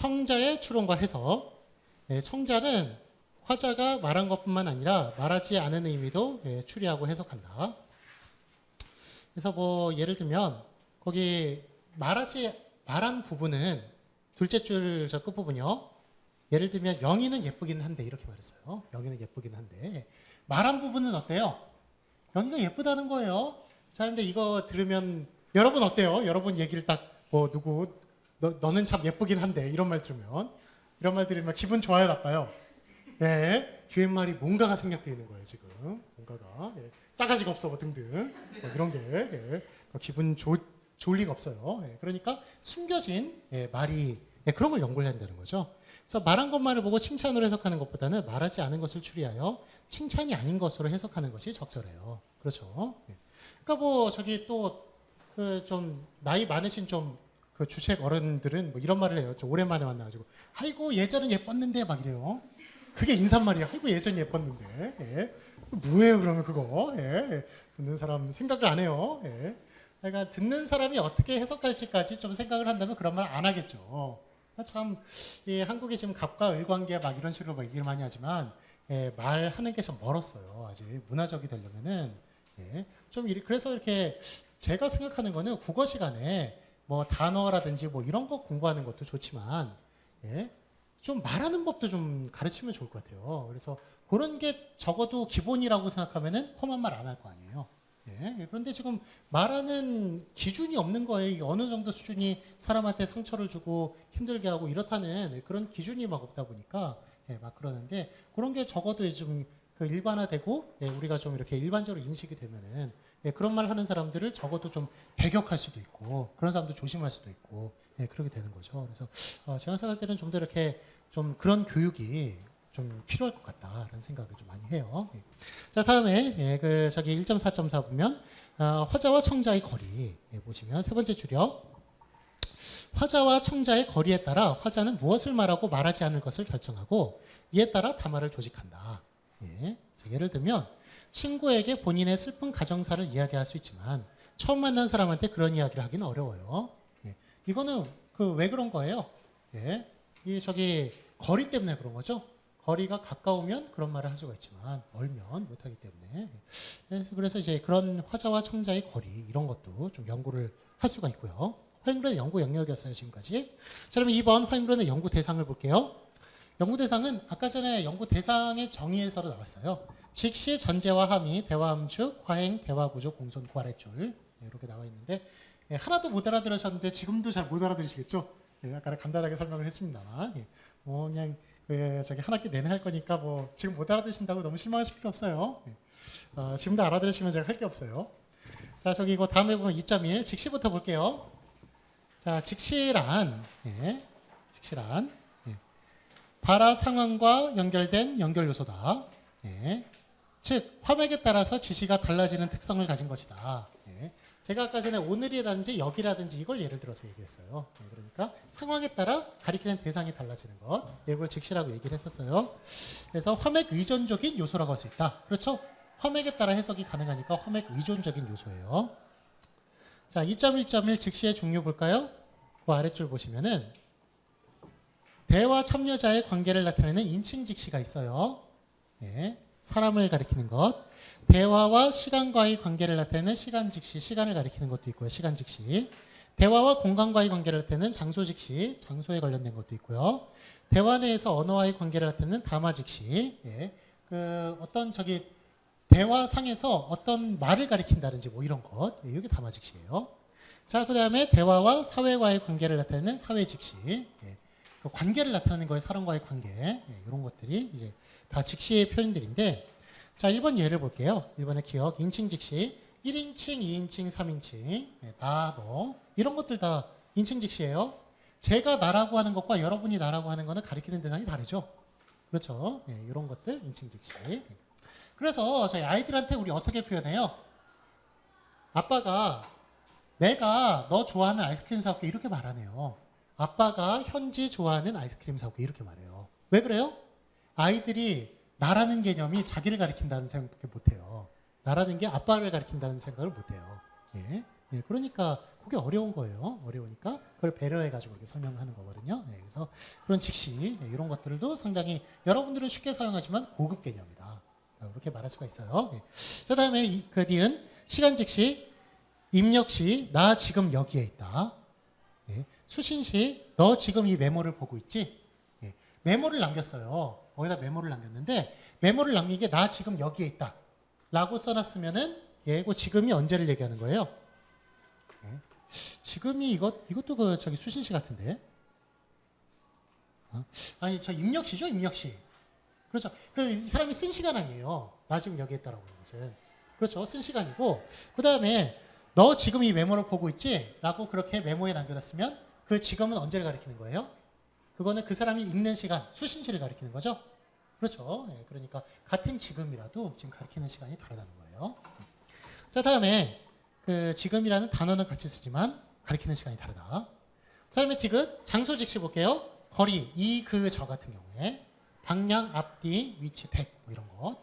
청자의 추론과 해석. 청자는 화자가 말한 것뿐만 아니라 말하지 않은 의미도 추리하고 해석한다. 그래서 뭐 예를 들면 거기 말한 부분은 둘째 줄 저 끝부분이요. 예를 들면 영희는 예쁘긴 한데 이렇게 말했어요. 영희는 예쁘긴 한데 말한 부분은 어때요? 영희가 예쁘다는 거예요. 자, 근데 이거 들으면 여러분 어때요? 여러분 얘기를 딱 뭐 누구 너는 참 예쁘긴 한데 이런 말 들으면 기분 좋아요, 나빠요? 네, 뒤에 말이 뭔가가 생략되어 있는 거예요, 지금. 뭔가가. 싸가지가 없어, 뭐 등등. 뭐 이런 게. 기분 좋을 리가 없어요. 그러니까 숨겨진 말이 그런 걸 연구를 한다는 거죠. 그래서 말한 것만을 보고 칭찬으로 해석하는 것보다는 말하지 않은 것을 추리하여 칭찬이 아닌 것으로 해석하는 것이 적절해요. 그렇죠. 그러니까 뭐 저기 또 그 좀 나이 많으신 좀 그 주책 어른들은 뭐 이런 말을 해요. 좀 오랜만에 만나가지고 아이고 예전엔 예뻤는데 막 이래요. 그게 인사말이에요. 아이고 예전 예뻤는데. 뭐예요 그러면 그거. 듣는 사람 생각을 안 해요. 그러니까 듣는 사람이 어떻게 해석할지까지 좀 생각을 한다면 그런 말 안 하겠죠. 참 이 한국이 지금 갑과 을관계 막 이런 식으로 막 얘기를 많이 하지만 말하는 게 좀 멀었어요. 아직 문화적이 되려면은 좀 그래서 이렇게 제가 생각하는 거는 국어 시간에 뭐 단어라든지 뭐 이런 거 공부하는 것도 좋지만 좀 말하는 법도 좀 가르치면 좋을 것 같아요. 그래서 그런 게 적어도 기본이라고 생각하면은 험한 말 안 할 거 아니에요. 그런데 지금 말하는 기준이 없는 거예요. 이게 어느 정도 수준이 사람한테 상처를 주고 힘들게 하고 이렇다는 그런 기준이 막 없다 보니까 막 그러는데 그런 게 적어도 좀 그 일반화되고 우리가 좀 이렇게 일반적으로 인식이 되면은 그런 말 하는 사람들을 적어도 좀 배격할 수도 있고 그런 사람도 조심할 수도 있고 그렇게 되는 거죠. 그래서 제가 생각할 때는 좀 더 이렇게 좀 그런 교육이 좀 필요할 것 같다라는 생각을 좀 많이 해요. 자, 다음에 그 저기 1.4.4 보면 화자와 청자의 거리 보시면 세 번째 줄이요. 화자와 청자의 거리에 따라 화자는 무엇을 말하고 말하지 않을 것을 결정하고 이에 따라 담화를 조직한다. 예를 들면 친구에게 본인의 슬픈 가정사를 이야기할 수 있지만 처음 만난 사람한테 그런 이야기를 하기는 어려워요. 이거는 그 왜 그런 거예요? 이 저기 거리 때문에 그런 거죠. 거리가 가까우면 그런 말을 할 수가 있지만 멀면 못하기 때문에 그래서 이제 그런 화자와 청자의 거리 이런 것도 좀 연구를 할 수가 있고요. 화인그런의 연구 영역이었어요 지금까지. 자, 그러면 2번 화인그런의 연구 대상을 볼게요. 연구 대상은 아까 전에 연구 대상의 정의에서로 나왔어요. 직시, 전제와 함의, 대화함축, 화행, 대화구조, 공손, 고아랫줄 이렇게 나와 있는데 하나도 못 알아들으셨는데 지금도 잘 못 알아들으시겠죠? 아까 간단하게 설명을 했습니다만 뭐 그냥 저기 한 학기 내내 할 거니까 뭐 지금 못 알아들으신다고 너무 실망하실 필요 없어요. 지금도 알아들으시면 제가 할 게 없어요. 자, 저기 이거 다음에 보면 2.1 직시부터 볼게요. 자, 직시란 발화 상황과 연결된 연결 요소다. 즉 화맥에 따라서 지시가 달라지는 특성을 가진 것이다. 제가 아까 전에 오늘이라든지 여기라든지 이걸 예를 들어서 얘기했어요. 그러니까 상황에 따라 가리키는 대상이 달라지는 것. 이걸 직시라고 얘기를 했었어요. 그래서 화맥 의존적인 요소라고 할 수 있다. 그렇죠? 화맥에 따라 해석이 가능하니까 화맥 의존적인 요소예요. 자, 2.1.1 직시의 종류 볼까요? 그 아랫줄 보시면은 대화 참여자의 관계를 나타내는 인칭 직시가 있어요. 사람을 가리키는 것. 대화와 시간과의 관계를 나타내는 시간 직시, 시간을 가리키는 것도 있고요. 시간 직시. 대화와 공간과의 관계를 나타내는 장소 직시, 장소에 관련된 것도 있고요. 대화 내에서 언어와의 관계를 나타내는 담화 직시. 그 어떤 저기 대화상에서 어떤 말을 가리킨다든지 뭐 이런 것. 이게 담화 직시예요. 자, 그 다음에 대화와 사회와의 관계를 나타내는 사회 직시. 그 관계를 나타내는 거예요. 사람과의 관계. 이런 것들이 이제 다 직시의 표현들인데 자, 1번 예를 볼게요. 1번의 기억, 인칭 직시, 1인칭, 2인칭, 3인칭, 나, 너 이런 것들 다 인칭 직시예요. 제가 나라고 하는 것과 여러분이 나라고 하는 거는 가리키는 대상이 다르죠. 그렇죠. 이런 것들 인칭 직시. 그래서 저희 아이들한테 우리 어떻게 표현해요? 아빠가 내가 너 좋아하는 아이스크림 사올게 이렇게 말하네요. 아빠가 현지 좋아하는 아이스크림 사올게 이렇게 말해요. 왜 그래요? 아이들이 나라는 개념이 자기를 가리킨다는 생각밖에 못해요. 나라는 게 아빠를 가리킨다는 생각을 못해요. 그러니까 그게 어려운 거예요. 어려우니까 그걸 배려해가지고 이렇게 설명하는 거거든요. 그래서 그런 직시 이런 것들도 상당히 여러분들은 쉽게 사용하지만 고급 개념이다. 이렇게 말할 수가 있어요. 자, 다음에 그 뒤은 시간 직시, 입력시 나 지금 여기에 있다. 수신시 너 지금 이 메모를 보고 있지? 메모를 남겼어요. 거기다 메모를 남겼는데 메모를 남긴 게 나 지금 여기에 있다. 라고 써놨으면은 그 지금이 언제를 얘기하는 거예요? 지금이 이것도 그 저기 수신시 같은데. 아니 저 입력시죠, 입력시. 그렇죠. 그 사람이 쓴 시간 아니에요. 나 지금 여기 있다라고 하는 것은. 그렇죠. 쓴 시간이고 그 다음에 너 지금 이 메모를 보고 있지? 라고 그렇게 메모에 남겨놨으면 그 지금은 언제를 가리키는 거예요? 그거는 그 사람이 읽는 시간, 수신시를 가리키는 거죠. 그렇죠. 그러니까 같은 지금이라도 지금 가리키는 시간이 다르다는 거예요. 자, 다음에 그 지금이라는 단어는 같이 쓰지만 가리키는 시간이 다르다. 자, 다음에 디귿 장소 직시 볼게요. 거리, 이, 그, 저 같은 경우에 방향, 앞뒤, 위치, 댁 뭐 이런 거.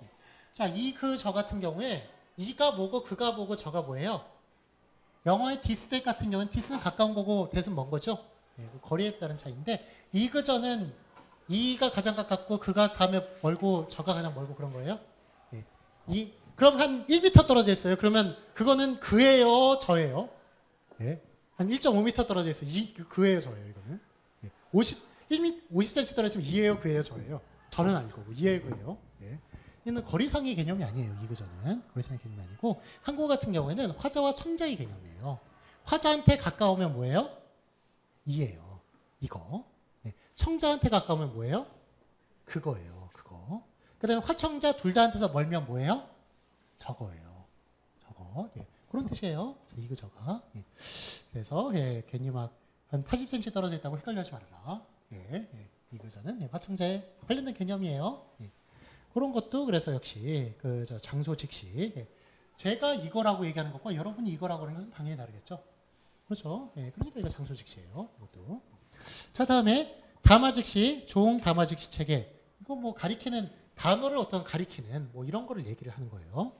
자, 이, 그, 저 같은 경우에 이가 뭐고 그가 뭐고 저가 뭐예요? 영어의 this, that 같은 경우는 this는 가까운 거고 that은 먼 거죠. 거리에 따른 차이인데 이, 그, 저는 이가 가장 가깝고 그가 다음에 멀고 저가 가장 멀고 그런 거예요. 그럼 한 1m 떨어져 있어요. 그러면 그거는 그예요, 저예요? 한 1.5m 떨어져 있어요. 그예요, 저예요, 이거는. 50cm 떨어져 있으면 이예요, 그예요, 저예요. 저는 아닐 거고 이예요, 그예요. 이는 거리상의 개념이 아니에요. 이그저는 거리상의 개념이 아니고 한국어 같은 경우에는 화자와 청자의 개념이에요. 화자한테 가까우면 뭐예요? 이예요. 이거. 청자한테 가까우면 뭐예요? 그거예요. 그거. 그 다음에 화청자 둘 다한테서 멀면 뭐예요? 저거예요. 저거. 그런 뜻이에요. 그래서 이그저가. 그래서 괜히 막 한 80cm 떨어져 있다고 헷갈려하지 말아라. 이그저는 화청자에 관련된 개념이에요. 그런 것도 그래서 역시 그 장소 직시. 제가 이거라고 얘기하는 것과 여러분이 이거라고 하는 것은 당연히 다르겠죠. 그렇죠. 그러니까 이거 장소 직시예요. 이것도. 자, 다음에 담화 직시, 종 담화 직시 체계. 이거 뭐 가리키는 단어를 어떤 가리키는 뭐 이런 거를 얘기를 하는 거예요.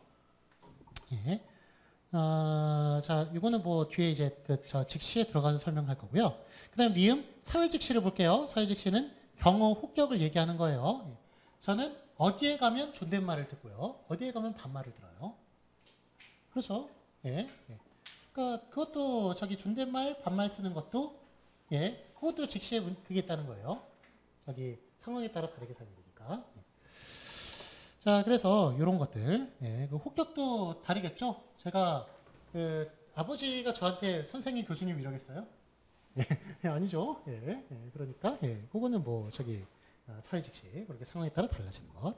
자, 이거는 뭐 뒤에 이제 저 직시에 들어가서 설명할 거고요. 그다음 미음 사회 직시를 볼게요. 사회 직시는 경어 혹격을 얘기하는 거예요. 저는 어디에 가면 존댓말을 듣고요. 어디에 가면 반말을 들어요. 그렇죠? 그러니까 그것도 저기 존댓말, 반말 쓰는 것도 그것도 직시에 그게 있다는 거예요. 저기 상황에 따라 다르게 사용이 되니까. 자, 그래서 이런 것들, 그 혹격도 다르겠죠. 제가 그 아버지가 저한테 선생님, 교수님 이러겠어요? 아니죠. 그러니까 그거는 뭐 저기 사회 직시 그렇게 상황에 따라 달라지는 것.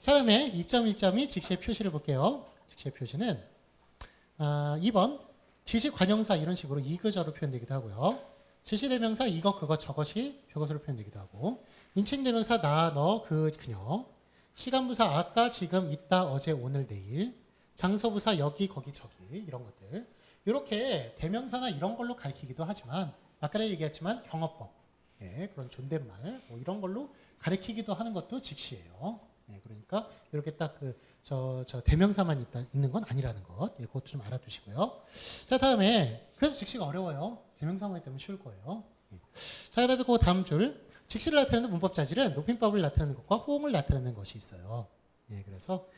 자, 다음에 2.1.2 직시의 표시를 볼게요. 직시의 표시는 2번 지시 관형사 이런 식으로 이그저로 표현되기도 하고요. 지시대명사 이것 그것 저것이 저것으로 표현되기도 하고 인칭대명사 나 너 그 그녀 시간부사 아까 지금 이따 어제 오늘 내일 장소부사 여기 거기 저기 이런 것들 이렇게 대명사나 이런 걸로 가리키기도 하지만 아까 얘기했지만 경어법 그런 존댓말 뭐 이런 걸로 가리키기도 하는 것도 직시예요. 그러니까 이렇게 딱 저 대명사만 있는 건 아니라는 것. 그것도 좀 알아두시고요. 자, 다음에 그래서 직시가 어려워요. 대명사만 있다면 쉬울 거예요. 자, 그다음에 그 다음 줄 직시를 나타내는 문법 자질은 높임법을 나타내는 것과 호응을 나타내는 것이 있어요. 그래서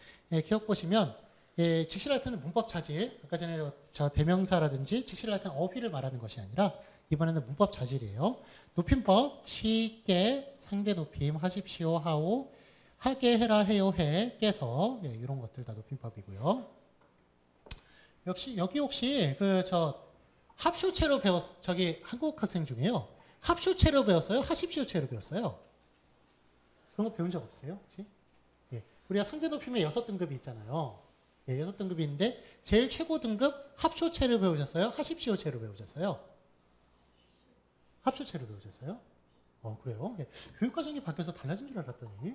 기억 보시면 직시를 나타내는 문법 자질 아까 전에 저 대명사라든지 직시를 나타내는 어휘를 말하는 것이 아니라 이번에는 문법 자질이에요. 높임법 쉽게 상대 높임 하십시오 하오 하게 해라 해요 해 깨서 이런 것들 다 높임법이고요. 역시 여기 혹시 합쇼체로 저기 한국 학생 중에요. 합쇼체로 배웠어요? 하십시오체로 배웠어요? 그런 거 배운 적 없어요? 혹시? 우리가 상대 높임에 6등급이 있잖아요. 6등급이 있는데 제일 최고 등급 합쇼체로 배우셨어요? 하십시오체로 배우셨어요? 합쇼체로 배우셨어요? 그래요? 교육과정이 바뀌어서 달라진 줄 알았더니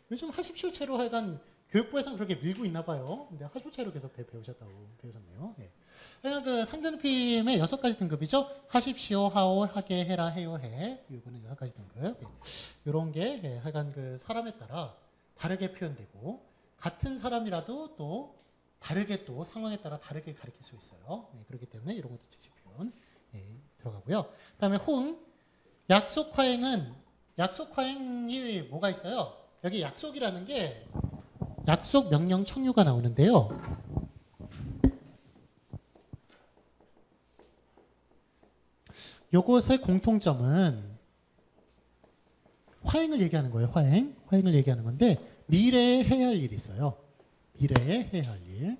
요즘 하십시오체로 하여간 교육부에서는 그렇게 밀고 있나 봐요. 근데 하십시오체로 계속 배우셨네요. 그러니까 그 상대 높임의 6가지 등급이죠. 하십시오, 하오, 하게, 해라, 해요, 해. 이거는 6가지 등급. 이런 게 하여간 그 사람에 따라 다르게 표현되고 같은 사람이라도 또 다르게 또 상황에 따라 다르게 가르칠 수 있어요. 그렇기 때문에 이런 것도 직시 표현 들어가고 거고요. 그다음에 호응, 약속화행은 약속화행이 뭐가 있어요? 여기 약속이라는 게 약속, 명령, 청유가 나오는데요. 요것의 공통점은 화행을 얘기하는 거예요. 화행을 얘기하는 건데 미래에 해야 할 일이 있어요. 미래에 해야 할 일.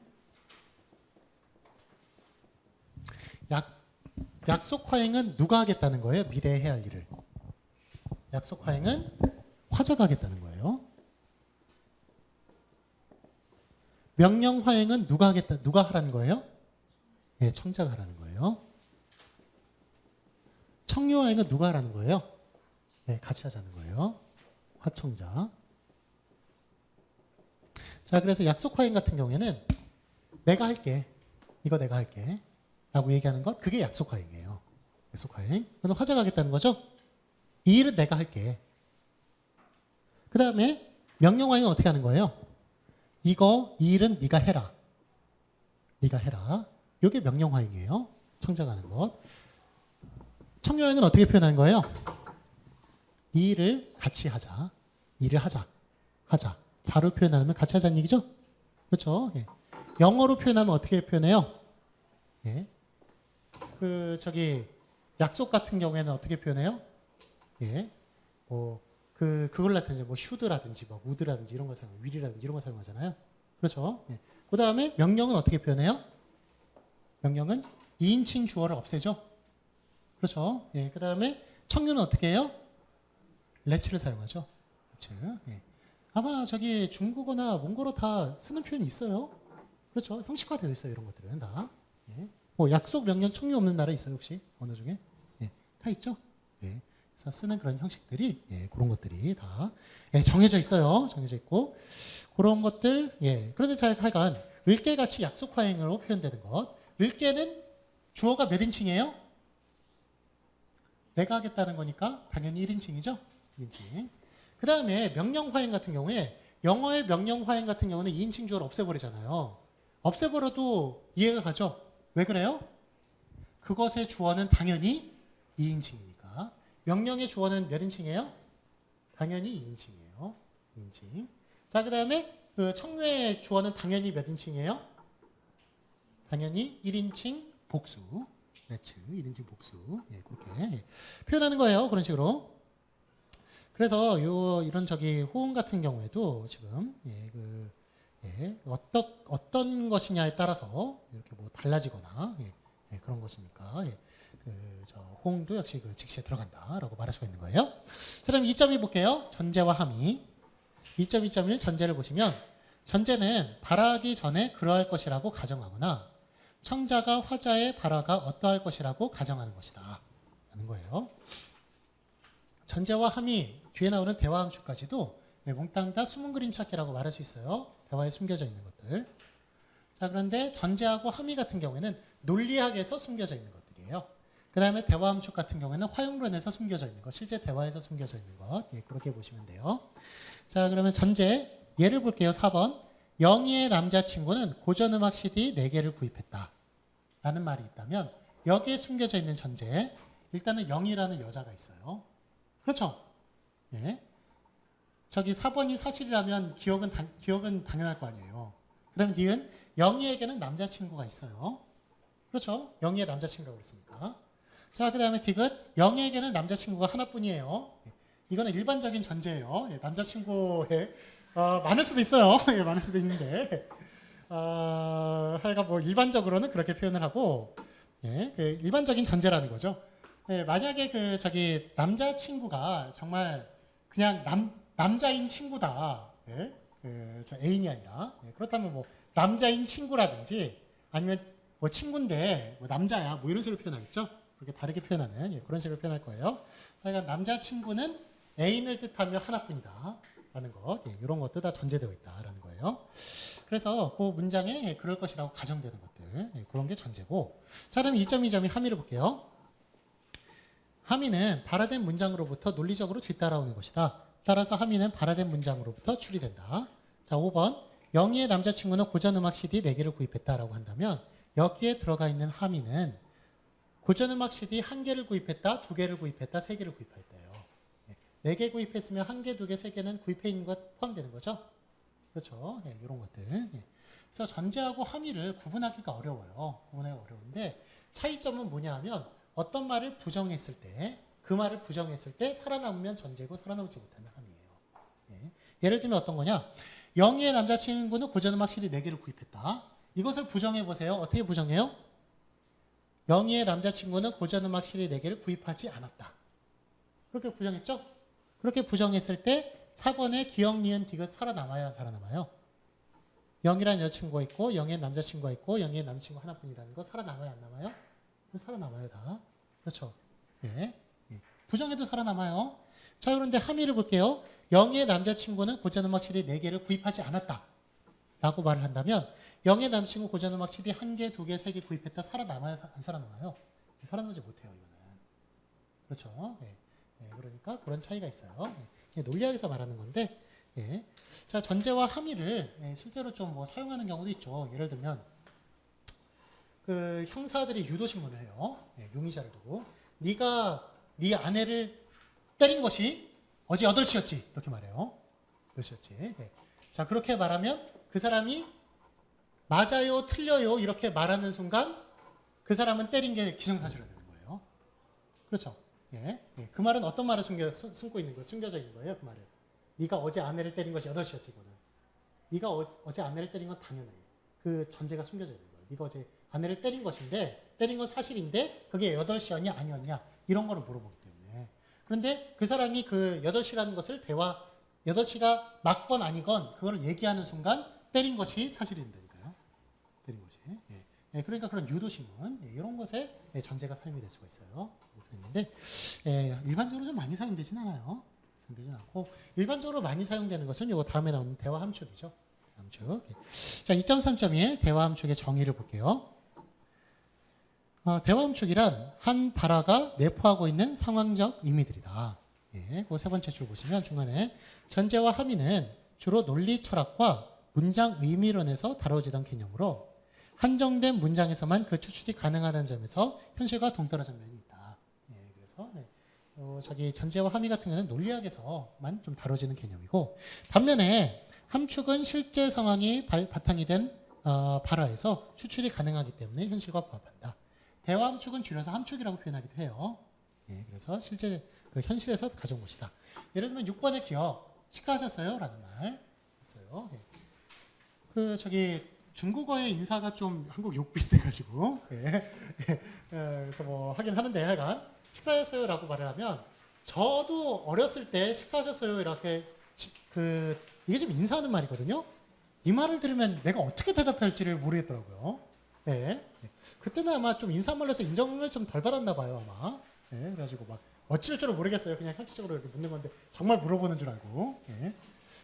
약속 화행은 누가 하겠다는 거예요? 미래에 해야 할 일을. 약속 화행은 화자가 하겠다는 거예요. 명령 화행은 누가 하라는 거예요? 네, 청자가 하라는 거예요. 청유 화행은 누가 하라는 거예요? 네, 같이 하자는 거예요. 화청자. 자, 그래서 약속 화행 같은 경우에는 내가 할게. 이거 내가 할게. 라고 얘기하는 것, 그게 약속 화행이에요. 약속 화행. 그건 화자가 하겠다는 거죠? 이 일은 내가 할게. 그 다음에 명령 화행은 어떻게 하는 거예요? 이 일은 네가 해라. 네가 해라. 이게 명령 화행이에요. 청자가 하는 것. 청유 화행은 어떻게 표현하는 거예요? 이 일을 같이 하자. 일을 하자. 자로 표현하면 같이 하자는 얘기죠? 그렇죠? 예. 영어로 표현하면 어떻게 표현해요? 예. 약속 같은 경우에는 어떻게 표현해요? 예. 그걸 나타내죠. 뭐 should라든지 뭐 would라든지 이런 거 사용, will이라든지 이런 거 사용하잖아요. 그렇죠? 예. 그 다음에 명령은 어떻게 표현해요? 명령은 2인칭 주어를 없애죠. 그렇죠? 예. 그 다음에 청유는 어떻게 해요? let를 사용하죠. let. 예. 아마 중국어나 몽골어 다 쓰는 표현이 있어요. 그렇죠? 형식화되어 있어요. 이런 것들은 다. 예. 뭐 약속, 명령, 청유 없는 나라 있어요? 혹시 언어 중에? 예. 다 있죠? 예. 그래서 쓰는 그런 형식들이 그런 것들이 다 정해져 있어요. 정해져 있고 그런 것들. 예. 그런데 하여간 을개같이 약속화행으로 표현되는 것. 을개는 주어가 몇 인칭이에요? 내가 하겠다는 거니까 당연히 1인칭이죠. 1인칭. 그 다음에 명령화행 같은 경우에 영어의 명령화행 같은 경우는 2인칭 주어를 없애버리잖아요. 없애버려도 이해가 가죠? 왜 그래요? 그것의 주어는 당연히 2인칭이니까. 명령의 주어는 몇 인칭이에요? 당연히 2인칭이에요. 2인칭. 자, 그 다음에 청유의 주어는 당연히 몇 인칭이에요? 당연히 1인칭 복수. 레츠, 1인칭 복수. 예, 그렇게 표현하는 거예요. 그런 식으로. 그래서 이런 호응 같은 경우에도 지금 어떤 것이냐에 따라서 이렇게 뭐 달라지거나 그런 것이니까 호응도 역시 직시에 들어간다라고 말할 수가 있는 거예요. 자, 그럼 2.2 볼게요. 전제와 함의. 2.2.1 전제를 보시면 전제는 발화하기 전에 그러할 것이라고 가정하거나 청자가 화자의 발화가 어떠할 것이라고 가정하는 것이다 라는 거예요. 전제와 함의 뒤에 나오는 대화 함축까지도 몽땅 다 숨은 그림 찾기라고 말할 수 있어요. 대화에 숨겨져 있는 것들. 자, 그런데 전제하고 함의 같은 경우에는 논리학에서 숨겨져 있는 것들이에요. 그 다음에 대화 함축 같은 경우에는 화용론에서 숨겨져 있는 것, 실제 대화에서 숨겨져 있는 것. 그렇게 보시면 돼요. 자, 그러면 전제 예를 볼게요. 4번. 영희의 남자친구는 고전음악 CD 4개를 구입했다 라는 말이 있다면 여기에 숨겨져 있는 전제, 일단은 영희라는 여자가 있어요. 그렇죠? 예. 4번이 사실이라면 기억은 당연할 거 아니에요. 그 다음에 니은 영희에게는 남자친구가 있어요. 그렇죠? 영희의 남자친구라고 그랬으니까. 자, 그 다음에 디귿 영희에게는 남자친구가 하나뿐이에요. 이거는 일반적인 전제예요. 남자친구에 많을 수도 있어요. 많을 수도 있는데 하여간 뭐 일반적으로는 그렇게 표현을 하고 일반적인 전제라는 거죠. 만약에 남자친구가 정말 그냥 남자인 친구다. 애인이 아니라. 그렇다면 뭐 남자인 친구라든지 아니면 뭐 친구인데 뭐 남자야 뭐 이런 식으로 표현하겠죠. 그렇게 다르게 표현하는 그런 식으로 표현할 거예요. 그러니까 남자친구는 애인을 뜻하며 하나뿐이다 라는 것. 이런 것도 다 전제되어 있다라는 거예요. 그래서 그 문장에 그럴 것이라고 가정되는 것들. 그런 게 전제고. 자, 그럼 2.2점이 함의를 볼게요. 함의는 발화된 문장으로부터 논리적으로 뒤따라오는 것이다. 따라서 함의는 발화된 문장으로부터 추리된다. 자, 5번. 영희의 남자친구는 고전음악 CD 4개를 구입했다라고 한다면 여기에 들어가 있는 함의는 고전음악 CD 1개를 구입했다, 2개를 구입했다, 3개를 구입했대요. 4개 구입했으면 1개, 2개, 3개는 구입해 있는 것 포함되는 거죠. 그렇죠. 이런 것들. 그래서 전제하고 함의를 구분하기가 어려워요. 구분하기가 어려운데 차이점은 뭐냐 하면 어떤 말을 부정했을 때 그 말을 부정했을 때 살아남으면 전제고 살아남지 못하면 함의예요. 예를 들면 어떤 거냐. 영희의 남자친구는 고전음악 CD 4개를 구입했다. 이것을 부정해 보세요. 어떻게 부정해요? 영희의 남자친구는 고전음악 CD 4개를 구입하지 않았다. 그렇게 부정했죠? 그렇게 부정했을 때 4번에 기억, 니은, 디귿 살아남아야 살아남아요. 영희라는 여자친구가 있고 영희의 남자친구가 있고 영희의 남자친구 하나뿐이라는 거 살아남아야 안 남아요? 살아남아요 다. 그렇죠? 부정해도 살아남아요. 자, 그런데 함의를 볼게요. 영희의 남자친구는 고전음악 CD 4개를 구입하지 않았다. 라고 말을 한다면 영희의 남자친구 고전음악 CD 1개, 2개, 3개 구입했다. 살아남아요? 안 살아남아요? 살아남지 못해요. 이거는. 그렇죠? 그러니까 그런 차이가 있어요. 논리학에서 말하는 건데 자, 전제와 함의를 실제로 좀 뭐 사용하는 경우도 있죠. 예를 들면 그 형사들이 유도신문을 해요. 용의자를 두고 네가 네 아내를 때린 것이 어제 8시였지. 이렇게 말해요. 8시였지. 자, 그렇게 말하면 그 사람이 맞아요, 틀려요 이렇게 말하는 순간 그 사람은 때린 게 기정사실화 되는 거예요. 그렇죠? 그 말은 어떤 말을 숨고 있는 거예요? 숨겨져 있는 거예요. 그 말은. 네가 어제 아내를 때린 것이 8시였지. 이거는. 네가 어제 아내를 때린 건 당연해. 그 전제가 숨겨져 있는 거예요. 네가 어제 아내를 때린 것인데 때린 건 사실인데 그게 8시였냐 아니었냐 이런 거를 물어보기 때문에. 그런데 그 사람이 그 8시라는 것을 8시가 맞건 아니건 그거를 얘기하는 순간 때린 것이 사실이 된다니까요. 때린 것이. 그러니까 그런 유도신문 이런 것에 전제가 사용이 될 수가 있어요. 있는데 일반적으로 좀 많이 사용되진 않아요. 사용되진 않고 일반적으로 많이 사용되는 것은 이거 다음에 나오는 대화 함축이죠. 함축. 자, 2.3.1 대화 함축의 정의를 볼게요. 대화 함축이란 한 발화가 내포하고 있는 상황적 의미들이다. 그 세 번째 줄 보시면 중간에 전제와 함의는 주로 논리 철학과 문장 의미론에서 다뤄지던 개념으로 한정된 문장에서만 그 추출이 가능하다는 점에서 현실과 동떨어진 면이 있다. 그래서 저기 전제와 함의 같은 경우는 논리학에서만 좀 다뤄지는 개념이고 반면에 함축은 실제 상황이 바탕이 된 발화에서 추출이 가능하기 때문에 현실과 부합한다. 대화 함축은 줄여서 함축이라고 표현하기도 해요. 그래서 실제 그 현실에서 가져온 것이다. 예를 들면 6번의 기억 식사하셨어요? 라는 말 있어요. 그 저기 중국어의 인사가 좀 한국 욕 비슷해가지고 그래서 뭐 하긴 하는데 하여간 식사하셨어요? 라고 말을 하면 저도 어렸을 때 식사하셨어요? 이렇게 이게 좀 인사하는 말이거든요. 이 말을 들으면 내가 어떻게 대답할지를 모르겠더라고요. 그때는 아마 좀 인사말로 해서 인정을 좀 덜 받았나 봐요, 아마. 그래가지고 막 어찌할 줄은 모르겠어요. 그냥 형식적으로 이렇게 묻는 건데 정말 물어보는 줄 알고.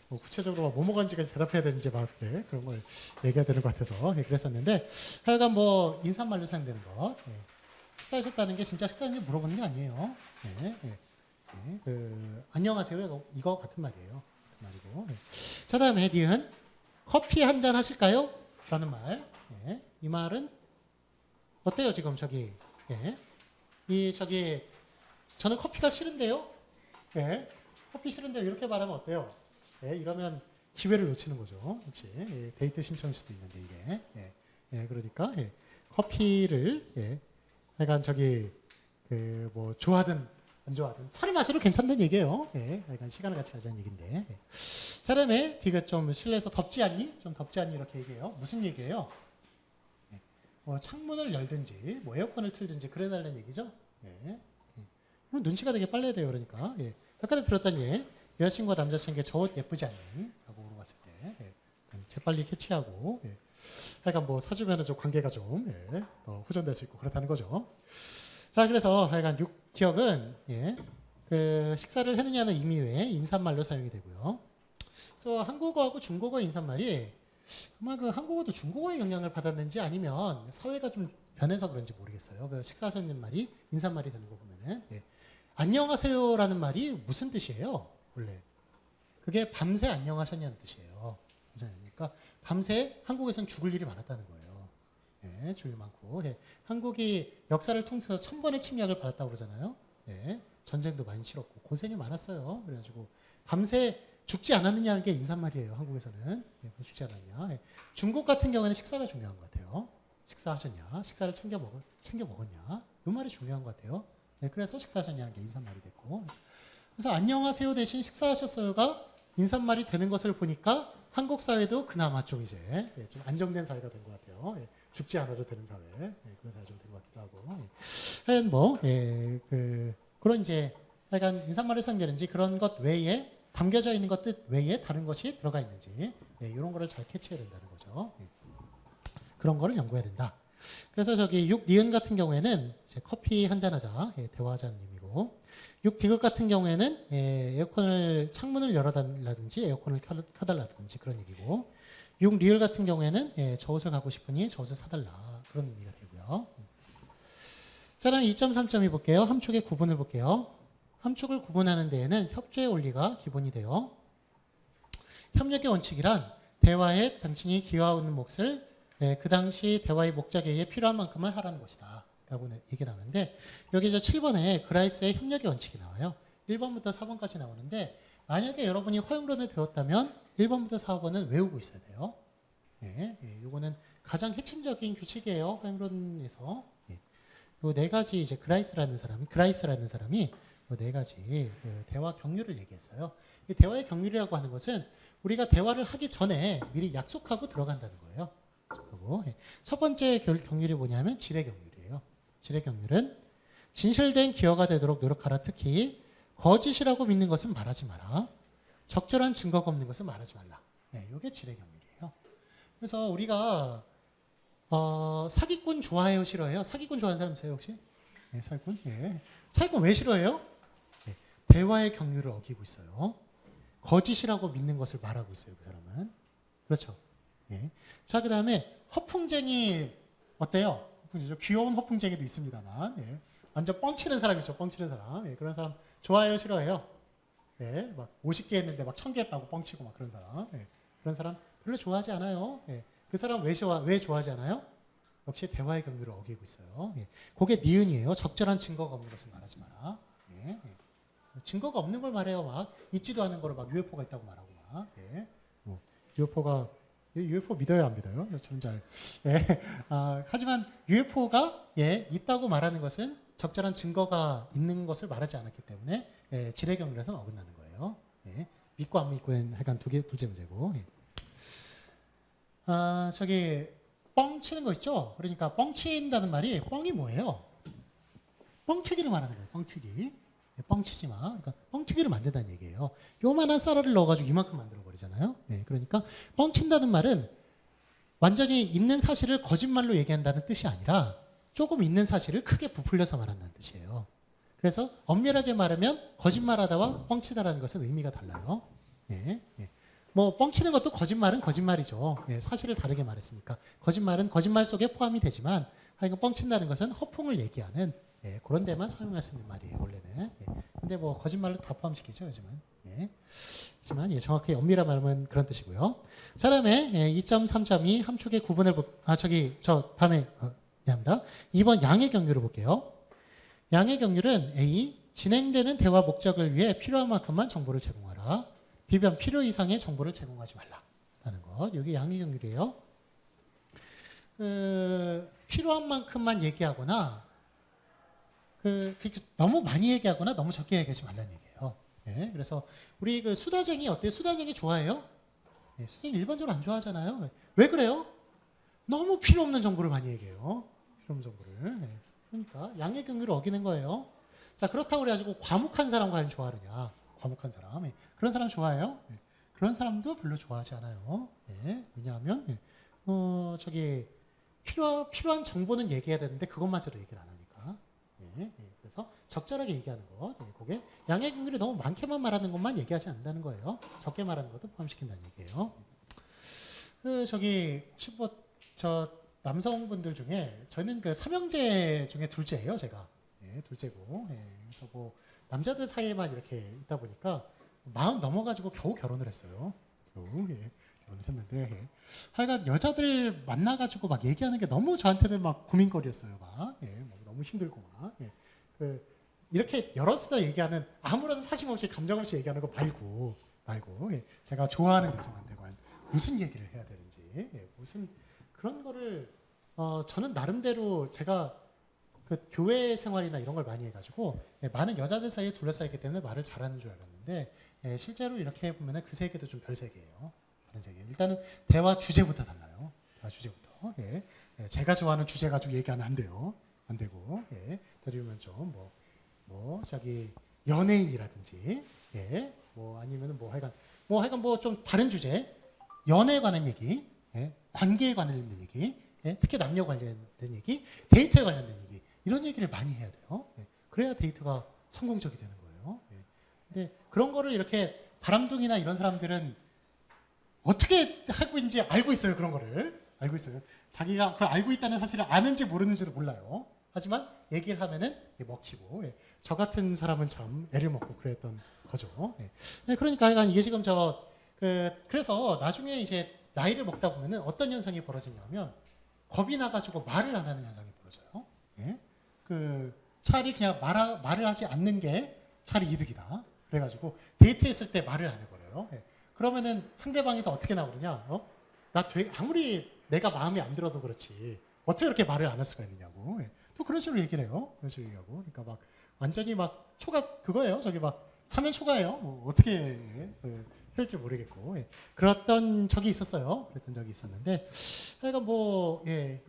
뭐 구체적으로 뭐 먹었는지까지 대답해야 되는지 막 그런 걸 얘기해야 되는 것 같아서 그랬었는데 하여간 뭐 인사말로 사용되는 것. 식사하셨다는 게 진짜 식사인지 물어보는 게 아니에요. 안녕하세요. 이거 같은 말이에요. 같은 말이고. 자, 다음에 니은 커피 한 잔 하실까요? 라는 말. 이 말은 어때요 지금 저기? 저기 저는 커피가 싫은데요. 커피 싫은데요. 이렇게 말하면 어때요? 이러면 기회를 놓치는 거죠. 혹시 데이트 신청일 수도 있는데 이게 그러니까 커피를 약간 저기 뭐 좋아하든 안 좋아하든 차를 마셔도 괜찮다는 얘기예요. 약간 시간을 같이 가자는 얘기인데. 자, 그다음에 디귿 좀 실내에서 덥지 않니? 좀 덥지 않니? 이렇게 얘기해요. 무슨 얘기예요? 창문을 열든지 뭐 에어컨을 틀든지 그래달라는 얘기죠. 그럼 눈치가 되게 빨라야 돼요. 그러니까 아까 들었더니 여자친구와 남자친구에게 저 옷 예쁘지 않니? 라고 물어봤을 때 재빨리 캐치하고 하여간 뭐 사주면 좀 관계가 좀 호전될 수 있고 그렇다는 거죠. 자, 그래서 하여간 기억은 그 식사를 했느냐는 의미 외에 인사말로 사용이 되고요. 그래서 한국어하고 중국어 인사말이 아마 그 한국어도 중국어의 영향을 받았는지 아니면 사회가 좀 변해서 그런지 모르겠어요. 그 식사하셨는 말이 인사말이 되는 거 보면은 안녕하세요라는 말이 무슨 뜻이에요? 원래 그게 밤새 안녕하셨냐는 뜻이에요. 그러니까 밤새 한국에서는 죽을 일이 많았다는 거예요. 예, 주의 많고. 예. 한국이 역사를 통해서 1000번의 침략을 받았다고 그러잖아요. 예. 전쟁도 많이 치렀고 고생이 많았어요. 그래가지고 밤새 죽지 않았느냐는 게 인사말이에요. 한국에서는. 예, 죽지 않았냐. 예. 중국 같은 경우에는 식사가 중요한 것 같아요. 식사하셨냐? 식사를 챙겨 먹었냐? 이 말이 중요한 것 같아요. 예, 그래서 식사하셨냐는 게 인사말이 됐고. 그래서 안녕하세요 대신 식사하셨어요가 인사말이 되는 것을 보니까 한국 사회도 그나마 좀 이제 예, 좀 안정된 사회가 된 것 같아요. 예, 죽지 않아도 되는 사회, 예, 그런 사회 좀 된 것 같기도 하고. 하여간 뭐 그런 이제 약간 인사말을 사용되는지 그런 것 외에 담겨져 있는 것 뜻 외에 다른 것이 들어가 있는지 이런 거를 잘 캐치해야 된다는 거죠. 그런 거를 연구해야 된다. 그래서 저기 6 니은 같은 경우에는 이제 커피 한잔 하자 대화하자는 의미고 6 디귿 같은 경우에는 에어컨을 창문을 열어달라든지 에어컨을 켜달라든지 그런 얘기고 6 리을 같은 경우에는 저 옷을 갖고 싶으니 저 옷을 사달라 그런 의미가 되고요. 자, 다음 2.3.2 볼게요. 함축의 구분을 볼게요. 함축을 구분하는 데에는 협조의 원리가 기본이 돼요. 협력의 원칙이란 대화에 당신이 기여하는 몫을 그 당시 대화의 목적에 의해 필요한 만큼만 하라는 것이다. 라고 얘기 나오는데 여기 저 7번에 그라이스의 협력의 원칙이 나와요. 1번부터 4번까지 나오는데 만약에 여러분이 허용론을 배웠다면 1번부터 4번은 외우고 있어야 돼요. 요거는 가장 핵심적인 규칙이에요. 허용론에서. 요 네 가지 이제 그라이스라는 사람이 요 네 가지 대화 경률을 얘기했어요. 이 대화의 경률이라고 하는 것은 우리가 대화를 하기 전에 미리 약속하고 들어간다는 거예요. 첫 번째 경률이 뭐냐면 질의 경률이에요. 질의 경률은 진실된 기여가 되도록 노력하라. 특히 거짓이라고 믿는 것은 말하지 마라. 적절한 증거가 없는 것은 말하지 말라. 이게 질의 경률이에요. 그래서 우리가 사기꾼 좋아해요, 싫어해요? 사기꾼 좋아하는 사람 있어요, 혹시? 사기꾼? 사기꾼 왜 싫어해요? 대화의 경률을 어기고 있어요. 거짓이라고 믿는 것을 말하고 있어요, 그 사람은. 그렇죠? 자, 그 다음에 허풍쟁이 어때요? 귀여운 허풍쟁이도 있습니다만 완전 뻥치는 사람 있죠. 뻥치는 사람. 그런 사람 좋아해요? 싫어해요? 막 50개 했는데 막 1000개 했다고 뻥치고 막 그런 사람. 그런 사람 별로 좋아하지 않아요. 그 사람 왜 좋아하지 않아요? 역시 대화의 경륜을 어기고 있어요. 그게 니은이에요. 적절한 증거가 없는 것을 말하지 마라. 증거가 없는 걸 말해요. 막 있지도 않은 거를 막 UFO가 있다고 말하고 막. UFO 믿어요, 안 믿어요? 참 잘. 하지만 UFO가 있다고 말하는 것은 적절한 증거가 있는 것을 말하지 않았기 때문에 질의 경률에서는 어긋나는 거예요. 믿고 안 믿고는 하여간 둘째 문제고. 저기 뻥 치는 거 있죠? 그러니까 뻥 친다는 말이 뻥이 뭐예요? 뻥튀기를 말하는 거예요. 뻥튀기. 뻥 치지 마. 그러니까 뻥튀기를 만든다는 얘기예요. 요만한 쌀알을 넣어가지고 이만큼 만들어 버리잖아요. 그러니까 뻥 친다는 말은 완전히 있는 사실을 거짓말로 얘기한다는 뜻이 아니라 조금 있는 사실을 크게 부풀려서 말한다는 뜻이에요. 그래서 엄밀하게 말하면 거짓말하다와 뻥치다라는 것은 의미가 달라요. 뭐 뻥치는 것도 거짓말은 거짓말이죠. 사실을 다르게 말했으니까 거짓말은 거짓말 속에 포함이 되지만 하여간 뻥친다는 것은 허풍을 얘기하는 그런 데만 사용할 수 있는 말이에요, 원래는. 근데 뭐 거짓말로 다 포함시키죠, 요즘은. 하지만 정확히 엄밀한 말하면 그런 뜻이고요. 자, 다음에 2.3.2 함축의 구분을 다음에 미안합니다. 2번 양의 경률을 볼게요. 양의 경률은 A, 진행되는 대화 목적을 위해 필요한 만큼만 정보를 제공하라. 비변 필요 이상의 정보를 제공하지 말라라는 것. 여기 양의 경률이에요. 필요한 만큼만 얘기하거나 너무 많이 얘기하거나 너무 적게 얘기하지 말라는 얘기예요. 그래서 우리 그 수다쟁이 어때요? 수다쟁이 좋아해요? 수다쟁이 일반적으로 안 좋아하잖아요. 왜 그래요? 너무 필요 없는 정보를 많이 얘기해요. 필요 없는 정보를. 그러니까 양의 경률을 어기는 거예요. 자, 그렇다고 그래가지고 과묵한 사람 과연 좋아하느냐? 과묵한 사람. 그런 사람 좋아해요? 그런 사람도 별로 좋아하지 않아요. 왜냐하면 필요한 정보는 얘기해야 되는데 그것마저도 얘기를 안 하니까. 그래서 적절하게 얘기하는 것. 그게 양의 경률이 너무 많게만 말하는 것만 얘기하지 않는다는 거예요. 적게 말하는 것도 포함시킨다는 얘기예요. 혹시 저 남성분들 중에 저는 그 삼형제 중에 둘째예요, 제가. 둘째고. 그래서 뭐 남자들 사이에만 이렇게 있다 보니까 40 넘어가지고 겨우 결혼을 했어요. 겨우 결혼을 했는데 하여간 여자들 만나가지고 막 얘기하는 게 너무 저한테는 막 고민거리였어요. 막 막 너무 힘들고 막 이렇게 여럿이서 얘기하는 아무런 사심 없이 감정 없이 얘기하는 거 말고 제가 좋아하는 여성한테 과연 무슨 얘기를 해야 되는지 무슨 그런 거를 저는 나름대로 제가 그 교회 생활이나 이런 걸 많이 해가지고 많은 여자들 사이에 둘러싸였기 때문에 말을 잘하는 줄 알았는데 실제로 이렇게 보면은 그 세계도 좀 별 세계예요. 다른 세계. 일단은 대화 주제부터 달라요. 대화 주제부터. 제가 좋아하는 주제 가지고 얘기하면 안 돼요. 안 되고. 예를 들면 좀 저기 연예인이라든지 뭐 아니면은 뭐 하여간 뭐 좀 다른 주제, 연애에 관한 얘기, 관계에 관련된 얘기, 특히 남녀 관련된 얘기, 데이트에 관련된 얘기 이런 얘기를 많이 해야 돼요. 그래야 데이트가 성공적이 되는 거예요. 근데 그런 거를 이렇게 바람둥이나 이런 사람들은 어떻게 하고 있는지 알고 있어요. 그런 거를 알고 있어요. 자기가 그걸 알고 있다는 사실을 아는지 모르는지도 몰라요. 하지만 얘기를 하면은 먹히고 저 같은 사람은 참 애를 먹고 그랬던 거죠. 그러니까 이게 지금 그래서 나중에 이제 나이를 먹다 보면은 어떤 현상이 벌어지냐면 겁이 나가지고 말을 안 하는 현상이 벌어져요. 차라리 그냥 말을 하지 않는 게 차라리 이득이다. 그래가지고 데이트했을 때 말을 안 해버려요. 그러면은 상대방에서 어떻게 나오느냐? 아무리 내가 마음에 안 들어도 그렇지 어떻게 이렇게 말을 안 할 수가 있느냐고. 또 그런 식으로 얘기를 해요. 그런 식으로 얘기하고. 그러니까 막 완전히 막 그거예요. 저기 막 사면 초가예요. 뭐 어떻게 할지 모르겠고. 그랬던 적이 있었어요. 그랬던 적이 있었는데 하여간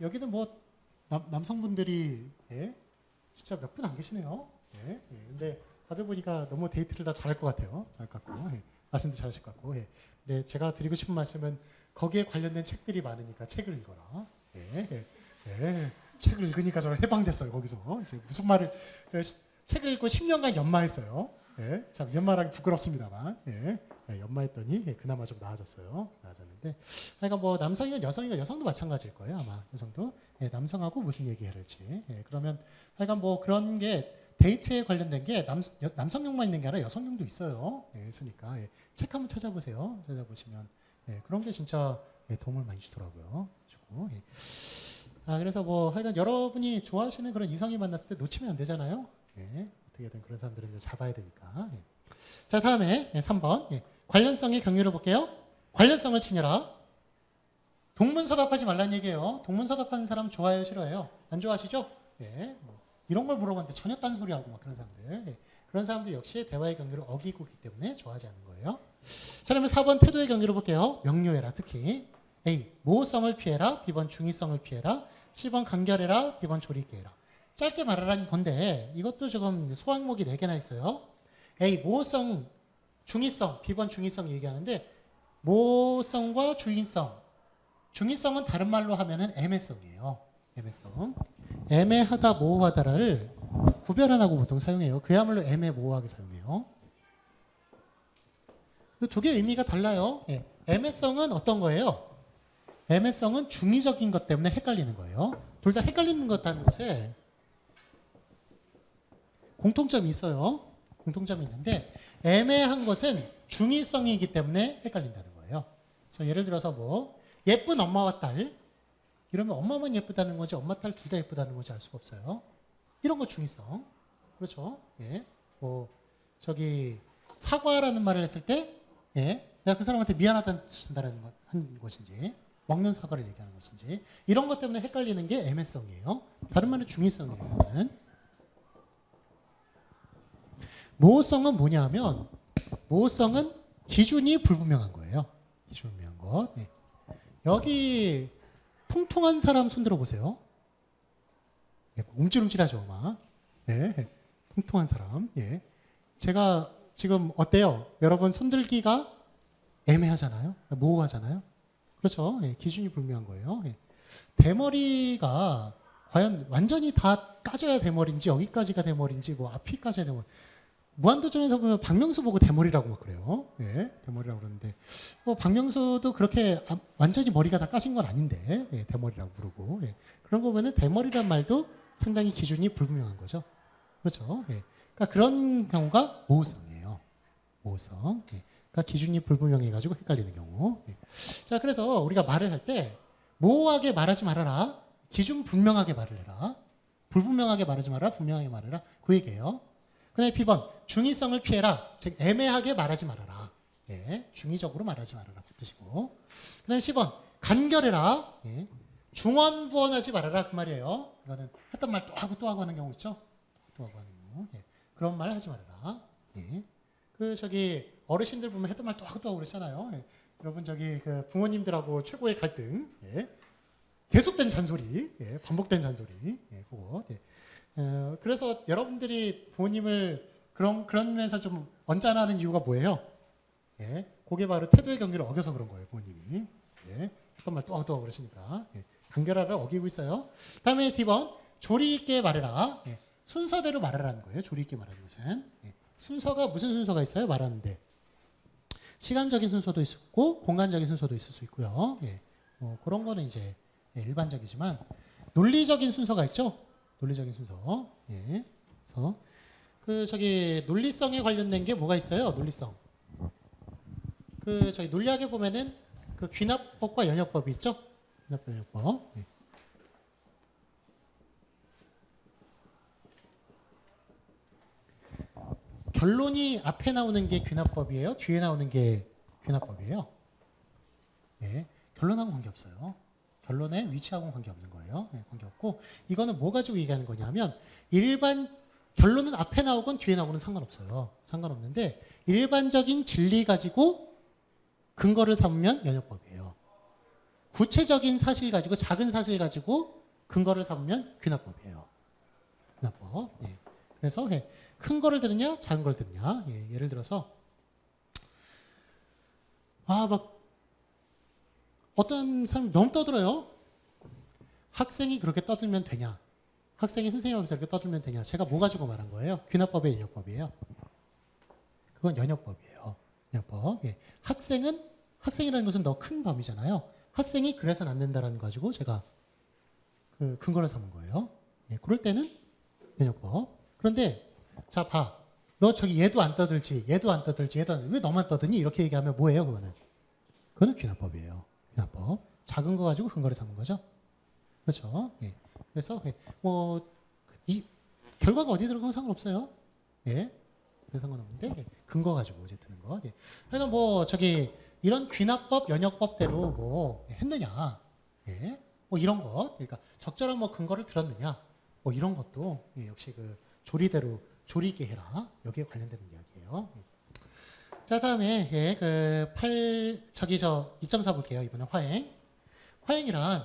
여기는 뭐 남성분들이 진짜 몇 분 안 계시네요. 근데 다들 보니까 너무 데이트를 다 잘할 것 같아요. 잘할 것 같고. 말씀도 잘하실 것 같고. 근데 제가 드리고 싶은 말씀은 거기에 관련된 책들이 많으니까 책을 읽어라. 책을 읽으니까 저는 해방됐어요. 거기서 이제 무슨 말을 책을 읽고 10년간 연마했어요. 참 연마하기 부끄럽습니다만 연마했더니 그나마 좀 나아졌는데 하여간 뭐 남성이건 여성이건 여성도 마찬가지일 거예요. 아마 여성도 남성하고 무슨 얘기해야 할지 그러면 하여간 뭐 그런 게 데이트에 관련된 게 남성용만 있는 게 아니라 여성용도 있어요. 있으니까 책 한번 찾아보세요. 찾아보시면 그런 게 진짜 도움을 많이 주더라고요. 그래서 뭐 하여간 여러분이 좋아하시는 그런 이성이 만났을 때 놓치면 안 되잖아요. 어떻게든 그런 사람들은 이제 잡아야 되니까. 자, 다음에 3번 관련성의 경유를 볼게요. 관련성을 챙겨라. 동문서답하지 말라는 얘기예요. 동문서답하는 사람 좋아해요, 싫어해요? 안 좋아하시죠? 뭐 이런 걸 물어봤는데 전혀 딴소리하고 막 그런 사람들. 그런 사람들 역시 대화의 경유를 어기고 있기 때문에 좋아하지 않는 거예요. 자, 그러면 4번 태도의 경유를 볼게요. 명료해라. 특히 A. 모호성을 피해라. B번 중의성을 피해라. C번 간결해라. D번 조리 있게 해라. 짧게 말하라는 건데 이것도 지금 소항목이 4개나 있어요. A. 모호성, 중의성. B번 중의성 얘기하는데 모호성과 중의성. 중의성은 다른 말로 하면은 애매성이에요. 애매성. 애매하다, 모호하다를 구별하라고 보통 사용해요. 그야말로 애매모호하게 사용해요. 두 개의 의미가 달라요. 애매성은 어떤 거예요? 애매성은 중의적인 것 때문에 헷갈리는 거예요. 둘 다 헷갈리는 것 같다는 것에 공통점이 있어요. 공통점이 있는데 애매한 것은 중의성이기 때문에 헷갈린다는 거예요. 그래서 예를 들어서 뭐 예쁜 엄마와 딸 이러면 엄마만 예쁘다는 건지 엄마 딸 둘 다 예쁘다는 건지 알 수가 없어요. 이런 거 중의성. 그렇죠? 뭐 저기 사과라는 말을 했을 때 내가 그 사람한테 미안하다는 한 것인지 먹는 사과를 얘기하는 것인지 이런 것 때문에 헷갈리는 게 애매성이에요. 다른 말은 중의성이에요. 모호성은 뭐냐 하면 모호성은 기준이 불분명한 거예요. 기준 불분명한 것. 여기 통통한 사람 손들어 보세요. 움찔움찔하죠. 막. 통통한 사람. 제가 지금 어때요? 여러분 손들기가 애매하잖아요. 모호하잖아요. 그렇죠. 기준이 불명한 거예요. 대머리가 과연 완전히 다 까져야 대머리인지 여기까지가 대머리인지 뭐 앞이 까져야 대머리. 무한도전에서 보면 박명수 보고 대머리라고 막 그래요. 대머리라고 그러는데 뭐 박명수도 그렇게 완전히 머리가 다 까진 건 아닌데 대머리라고 부르고 그런 거 보면은 대머리란 말도 상당히 기준이 불분명한 거죠. 그렇죠. 그러니까 그런 경우가 모호성이에요. 모호성. 기준이 불분명해가지고 헷갈리는 경우. 예. 자, 그래서 우리가 말을 할 때 모호하게 말하지 말아라. 기준 분명하게 말을 해라. 불분명하게 말하지 말아라. 분명하게 말해라. 그 얘기예요. 그 다음에 B번 중의성을 피해라. 즉 애매하게 말하지 말아라. 예. 중의적으로 말하지 말아라. 뜻이고. 그 다음에 C번 간결해라. 예. 중언부언하지 말아라. 그 말이에요. 이거는 했던 말 또 하고 하는 경우 있죠. 또 하고 하는 경우. 예. 그런 말 하지 말아라. 예. 어르신들 보면 했던 말 또 하고 그랬잖아요. 예. 여러분 그 부모님들하고 최고의 갈등. 예. 계속된 잔소리, 예. 반복된 잔소리. 예. 그거. 예. 그래서 여러분들이 부모님을 그런 면에서 좀 언짢아하는 이유가 뭐예요? 예. 그게 바로 태도의 경계를 어겨서 그런 거예요, 부모님이. 예. 했던 말 또 하고 그러시니까. 예. 간결하를 어기고 있어요. 다음에 D번 조리 있게 말해라. 예. 순서대로 말하라는 거예요. 조리 있게 말하는 것은. 예. 순서가 무슨 순서가 있어요? 말하는데. 시간적인 순서도 있고 공간적인 순서도 있을 수 있고요. 예. 그런 거는 이제 일반적이지만 논리적인 순서가 있죠. 논리적인 순서. 예. 그래서 논리성에 관련된 게 뭐가 있어요? 논리성. 논리학에 보면은 귀납법과 연역법이 있죠. 귀납법, 연역법. 예. 결론이 앞에 나오는 게 귀납법이에요? 뒤에 나오는 게 귀납법이에요? 예, 결론하고 관계없어요. 결론에 위치하고는 관계없는 거예요. 예, 관계없고 이거는 뭐 가지고 얘기하는 거냐면 결론은 앞에 나오건 뒤에 나오고는 상관없어요. 상관없는데 일반적인 진리 가지고 근거를 삼으면 연역법이에요. 구체적인 사실 가지고 작은 사실 가지고 근거를 삼으면 귀납법이에요. 귀납법. 예. 그래서 큰 거를 들으냐 작은 걸 들으냐. 예, 예를 들어서 어떤 사람이 너무 떠들어요. 학생이 그렇게 떠들면 되냐. 학생이 선생님 앞에서 이렇게 떠들면 되냐. 제가 뭐 가지고 말한 거예요? 귀납법의 연역법이에요. 그건 연역법이에요. 연역법. 예. 학생이라는 것은 더 큰 범위잖아요. 학생이 그래서는 안 된다라는 거 가지고 제가 그 근거를 삼은 거예요. 예, 그럴 때는 연역법. 그런데 자, 봐. 너 얘도 안 떠들지, 얘도 안 떠들지, 왜 너만 떠드니? 이렇게 얘기하면 뭐예요, 그거는? 그거는 귀납법이에요. 귀납법. 작은 거 가지고 근거를 삼은 거죠. 그렇죠. 예. 그래서, 이 결과가 어디 들어가면 상관없어요. 예. 그래서 상관없는데, 예. 근거 가지고 이제 드는 거. 예. 그러니까 이런 귀납법, 연역법대로 했느냐. 예. 이런 것. 그러니까 적절한 근거를 들었느냐. 이런 것도, 예. 역시 조리대로 조리 있게 해라. 여기에 관련되는 이야기예요. 자, 다음에 2.4 볼게요. 이번엔 화행. 화행이란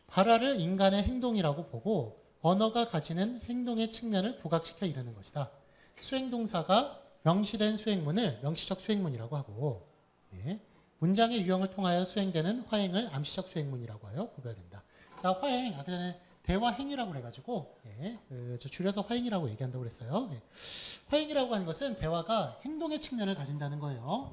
발화를 인간의 행동이라고 보고 언어가 가지는 행동의 측면을 부각시켜 이르는 것이다. 수행동사가 명시된 수행문을 명시적 수행문이라고 하고 문장의 유형을 통하여 수행되는 화행을 암시적 수행문이라고 하여 구별된다. 자, 화행 아까 전에 대화행위라고 그래가지고 줄여서 화행이라고 얘기한다고 그랬어요. 화행이라고 하는 것은 대화가 행동의 측면을 가진다는 거예요.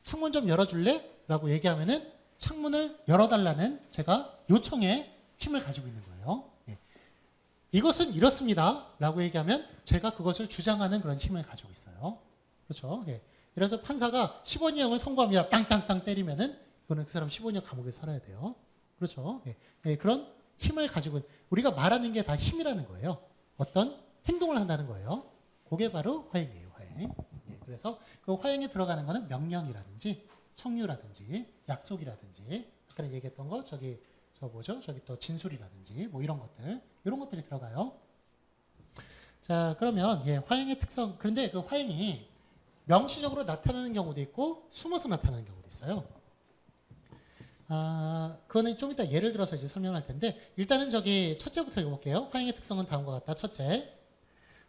창문 좀 열어줄래? 라고 얘기하면은 창문을 열어달라는 제가 요청의 힘을 가지고 있는 거예요. 이것은 이렇습니다. 라고 얘기하면 제가 그것을 주장하는 그런 힘을 가지고 있어요. 그렇죠? 그래서 판사가 15년형을 선고합니다. 땅땅땅 때리면은 그거는 그 사람 15년 감옥에 살아야 돼요. 그렇죠? 그런 힘을 가지고 우리가 말하는 게 다 힘이라는 거예요. 어떤 행동을 한다는 거예요. 그게 바로 화행이에요. 화행. 그래서 그 화행에 들어가는 거는 명령이라든지 청유라든지 약속이라든지 아까 얘기했던 거 저기 또 진술이라든지 이런 것들이 들어가요. 자, 그러면 화행의 특성. 그런데 그 화행이 명시적으로 나타나는 경우도 있고 숨어서 나타나는 경우도 있어요. 그거는 좀 이따 예를 들어서 이제 설명할 텐데 일단은 첫째부터 읽어볼게요. 화행의 특성은 다음과 같다. 첫째,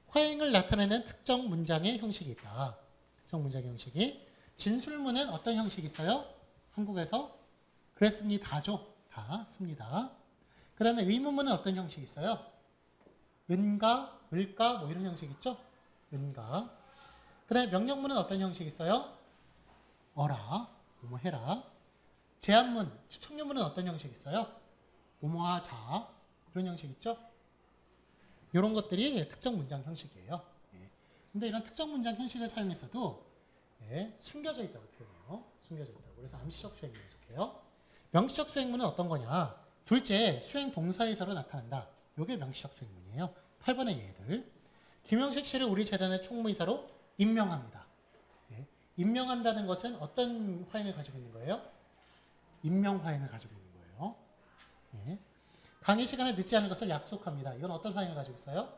화행을 나타내는 특정 문장의 형식이 있다. 특정 문장의 형식이. 진술문은 어떤 형식이 있어요? 한국에서 그랬습니다죠. 다 씁니다. 그 다음에 의문문은 어떤 형식이 있어요? 은가, 을가 이런 형식 있죠? 은가. 그 다음에 명령문은 어떤 형식이 있어요? 어라, 해라. 제안문, 청료문은 어떤 형식이 있어요? 뭐하자 그런 형식 있죠? 이런 것들이 특정 문장 형식이에요. 근데 이런 특정 문장 형식을 사용했어도 예, 숨겨져 있다고 표현해요. 숨겨져 있다고. 그래서 암시적 수행문 해석해요. 명시적 수행문은 어떤 거냐? 둘째, 수행 동사의사로 나타난다. 이게 명시적 수행문이에요. 8번의 예들. 김영식 씨를 우리 재단의 총무이사로 임명합니다. 예, 임명한다는 것은 어떤 화행을 가지고 있는 거예요? 임명 화행을 가지고 있는 거예요. 예. 강의 시간에 늦지 않을 것을 약속합니다. 이건 어떤 화행을 가지고 있어요?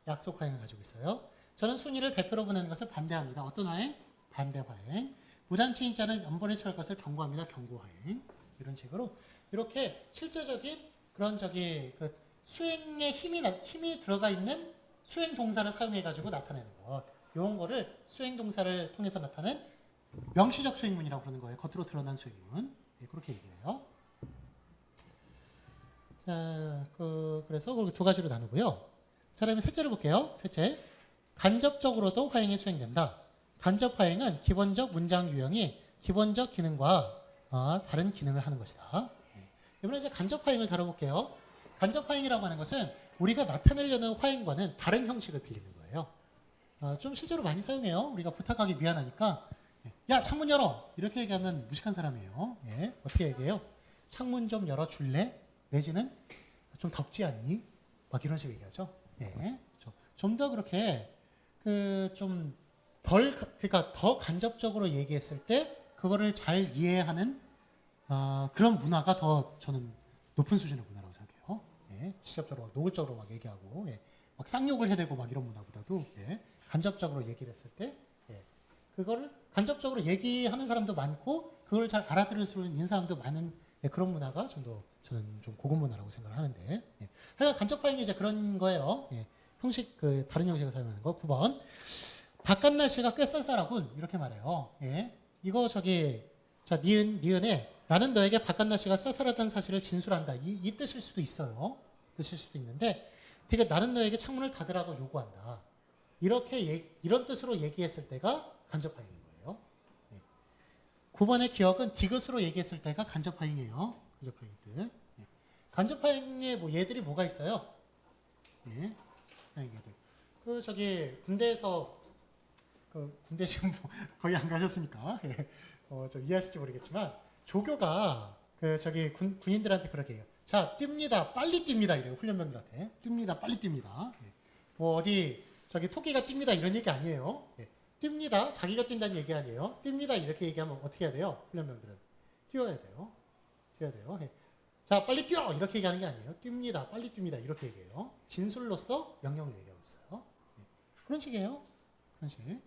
약속 화행을 가지고 있어요. 저는 순이를 대표로 보내는 것을 반대합니다. 어떤 화행? 반대 화행. 무단추인자는 연번에 처할 것을 경고합니다. 경고 화행. 이런 식으로 이렇게 실제적인 그런 그 수행에 힘이 들어가 있는 수행 동사를 사용해 가지고 나타내는 것. 이런 거를 수행 동사를 통해서 나타낸 명시적 수행문이라고 그러는 거예요. 겉으로 드러난 수행문. 예, 그렇게 얘기해요. 자, 그래서 그렇게 두 가지로 나누고요. 자, 그다음에 셋째를 볼게요. 셋째, 간접적으로도 화행이 수행된다. 간접 화행은 기본적 문장 유형이 기본적 기능과 다른 기능을 하는 것이다. 이번에 이제 간접 화행을 다뤄볼게요. 간접 화행이라고 하는 것은 우리가 나타내려는 화행과는 다른 형식을 빌리는 거예요. 좀 실제로 많이 사용해요. 우리가 부탁하기 미안하니까 야, 창문 열어! 이렇게 얘기하면 무식한 사람이에요. 예, 어떻게 얘기해요? 창문 좀 열어줄래? 내지는 좀 덥지 않니? 막 이런 식으로 얘기하죠. 예, 좀 더 그렇게 그러니까 더 간접적으로 얘기했을 때 그거를 잘 이해하는 그런 문화가 더 저는 높은 수준의 문화라고 생각해요. 예, 직접적으로 노골적으로 막 얘기하고 예, 막 쌍욕을 해대고 막 이런 문화보다도 예, 간접적으로 얘기를 했을 때 예, 그거를 간접적으로 얘기하는 사람도 많고 그걸 잘 알아들을 수 있는 사람도 많은 예, 그런 문화가 저는 좀 고급 문화라고 생각을 하는데 예. 그러니까 간접 화행이 이제 그런 거예요. 예. 형식 다른 형식을 사용하는 거. 9번 바깥 날씨가 꽤 쌀쌀하군 이렇게 말해요. 예. 이거 자 니은에 나는 너에게 바깥 날씨가 쌀쌀하다는 사실을 진술한다. 이 뜻일 수도 있어요. 뜻일 수도 있는데 되게 나는 너에게 창문을 닫으라고 요구한다. 이런 뜻으로 얘기했을 때가 간접 화행인 거예요. 예. 9번의 기억은 디귿으로 얘기했을 때가 간접 화행이에요. 간접 화행들. 예. 간접 화행의 예들이 뭐가 있어요? 예. 예들. 군대에서 군대 지금 거의 안 가셨으니까 예. 이해하실지 모르겠지만 조교가 군인들한테 그렇게 해요. 자, 뜁니다. 빨리 뜁니다. 이래요. 훈련병들한테. 뜁니다. 빨리 뜁니다. 예. 어디 토끼가 뜁니다. 이런 얘기 아니에요. 예. 뜁니다. 자기가 뛴다는 얘기 아니에요. 뜁니다. 이렇게 얘기하면 어떻게 해야 돼요? 훈련병들은 뛰어야 돼요. 예. 자, 빨리 뛰어! 이렇게 얘기하는 게 아니에요. 뜁니다. 빨리 뜁니다. 이렇게 얘기해요. 진술로서 명령을 얘기하고 있어요. 예. 그런 식이에요. 그런 식. 예.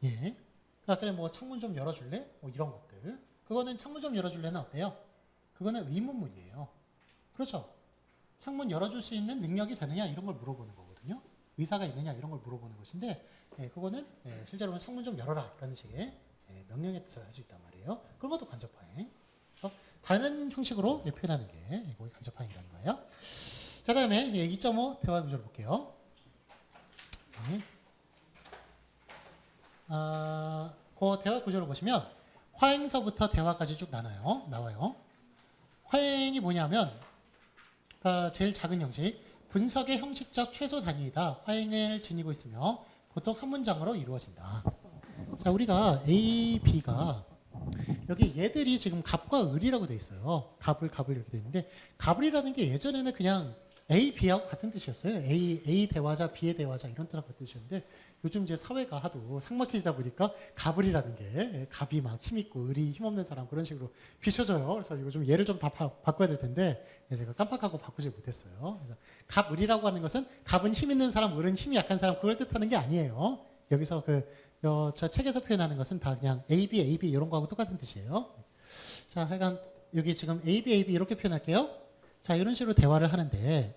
예. 아까 창문 좀 열어줄래? 이런 것들. 그거는 창문 좀 열어줄래는 어때요? 그거는 의문문이에요. 그렇죠? 창문 열어줄 수 있는 능력이 되느냐 이런 걸 물어보는 거거든요. 의사가 있느냐 이런 걸 물어보는 것인데 예, 그거는 실제로는 창문 좀 열어라 라는 식의 명령의 뜻을 할 수 있단 말이에요. 그런 것도 간접화행. 다른 형식으로 표현하는 게 거기 간접화행이라는 거예요. 자, 다음에 2.5 대화 구조를 볼게요. 그 대화 구조를 보시면 화행서부터 대화까지 쭉 나와요. 화행이 뭐냐면 제일 작은 형식, 분석의 형식적 최소 단위이다. 화행을 지니고 있으며 보통 한 문장으로 이루어진다. 자, 우리가 A, B가 여기 얘들이 지금 갑과 을이라고 돼 있어요. 갑을 이렇게 돼 있는데 갑을이라는 게 예전에는 그냥 A, B하고 같은 뜻이었어요. A 대화자, B의 대화자 이런 뜻하고 같은 뜻이었는데 요즘 이제 사회가 하도 삭막해지다 보니까 갑을이라는 게 갑이 막 힘있고 을이 힘없는 사람 그런 식으로 비춰져요. 그래서 이거 좀 예를 좀 다 바꿔야 될 텐데 제가 깜빡하고 바꾸지 못했어요. 그래서 갑을이라고 하는 것은 갑은 힘 있는 사람, 을은 힘이 약한 사람 그걸 뜻하는 게 아니에요. 여기서 저 책에서 표현하는 것은 다 그냥 A, B 이런 거하고 똑같은 뜻이에요. 자, 하여간 여기 지금 A, B 이렇게 표현할게요. 자, 이런 식으로 대화를 하는데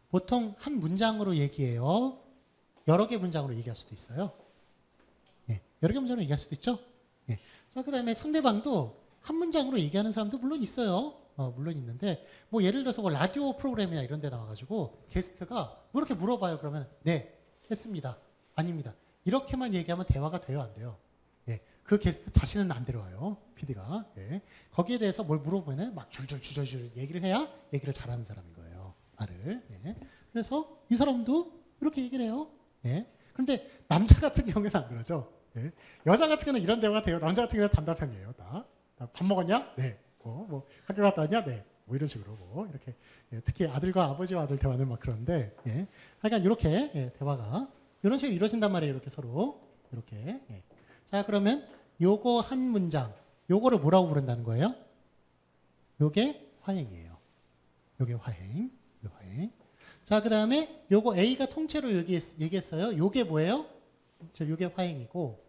보통 한 문장으로 얘기해요. 여러 개 문장으로 얘기할 수도 있어요. 예, 여러 개 문장으로 얘기할 수도 있죠. 예. 자, 그 다음에 상대방도 한 문장으로 얘기하는 사람도 물론 있어요. 물론 있는데 예를 들어서 라디오 프로그램이나 이런 데 나와가지고 게스트가 이렇게 물어봐요. 그러면 네, 했습니다. 아닙니다. 이렇게만 얘기하면 대화가 돼요, 안 돼요? 예, 그 게스트 다시는 안 데려와요, PD가. 예, 거기에 대해서 뭘 물어보면 막 줄줄 얘기를 해야 얘기를 잘하는 사람인 거예요, 말을. 예, 그래서 이 사람도 이렇게 얘기를 해요. 예, 그런데 남자 같은 경우에는 안 그러죠. 예. 여자 같은 경우는 이런 대화가 돼요. 남자 같은 경우는 단답형이에요. 밥 먹었냐? 네. 뭐 학교 갔다 왔냐? 네. 뭐 이런 식으로 뭐 이렇게 예, 특히 아들과 아버지와 아들 대화는 막 그런데 예. 하여간 이렇게 예, 대화가 이런 식으로 이루어진단 말이에요. 이렇게 서로 이렇게. 예. 자 그러면 요거 한 문장 요거를 뭐라고 부른다는 거예요? 요게 화행이에요. 요게 화행. 요 화행. 자 그다음에 요거 A가 통째로 얘기했어요. 요게 뭐예요? 요게 화행이고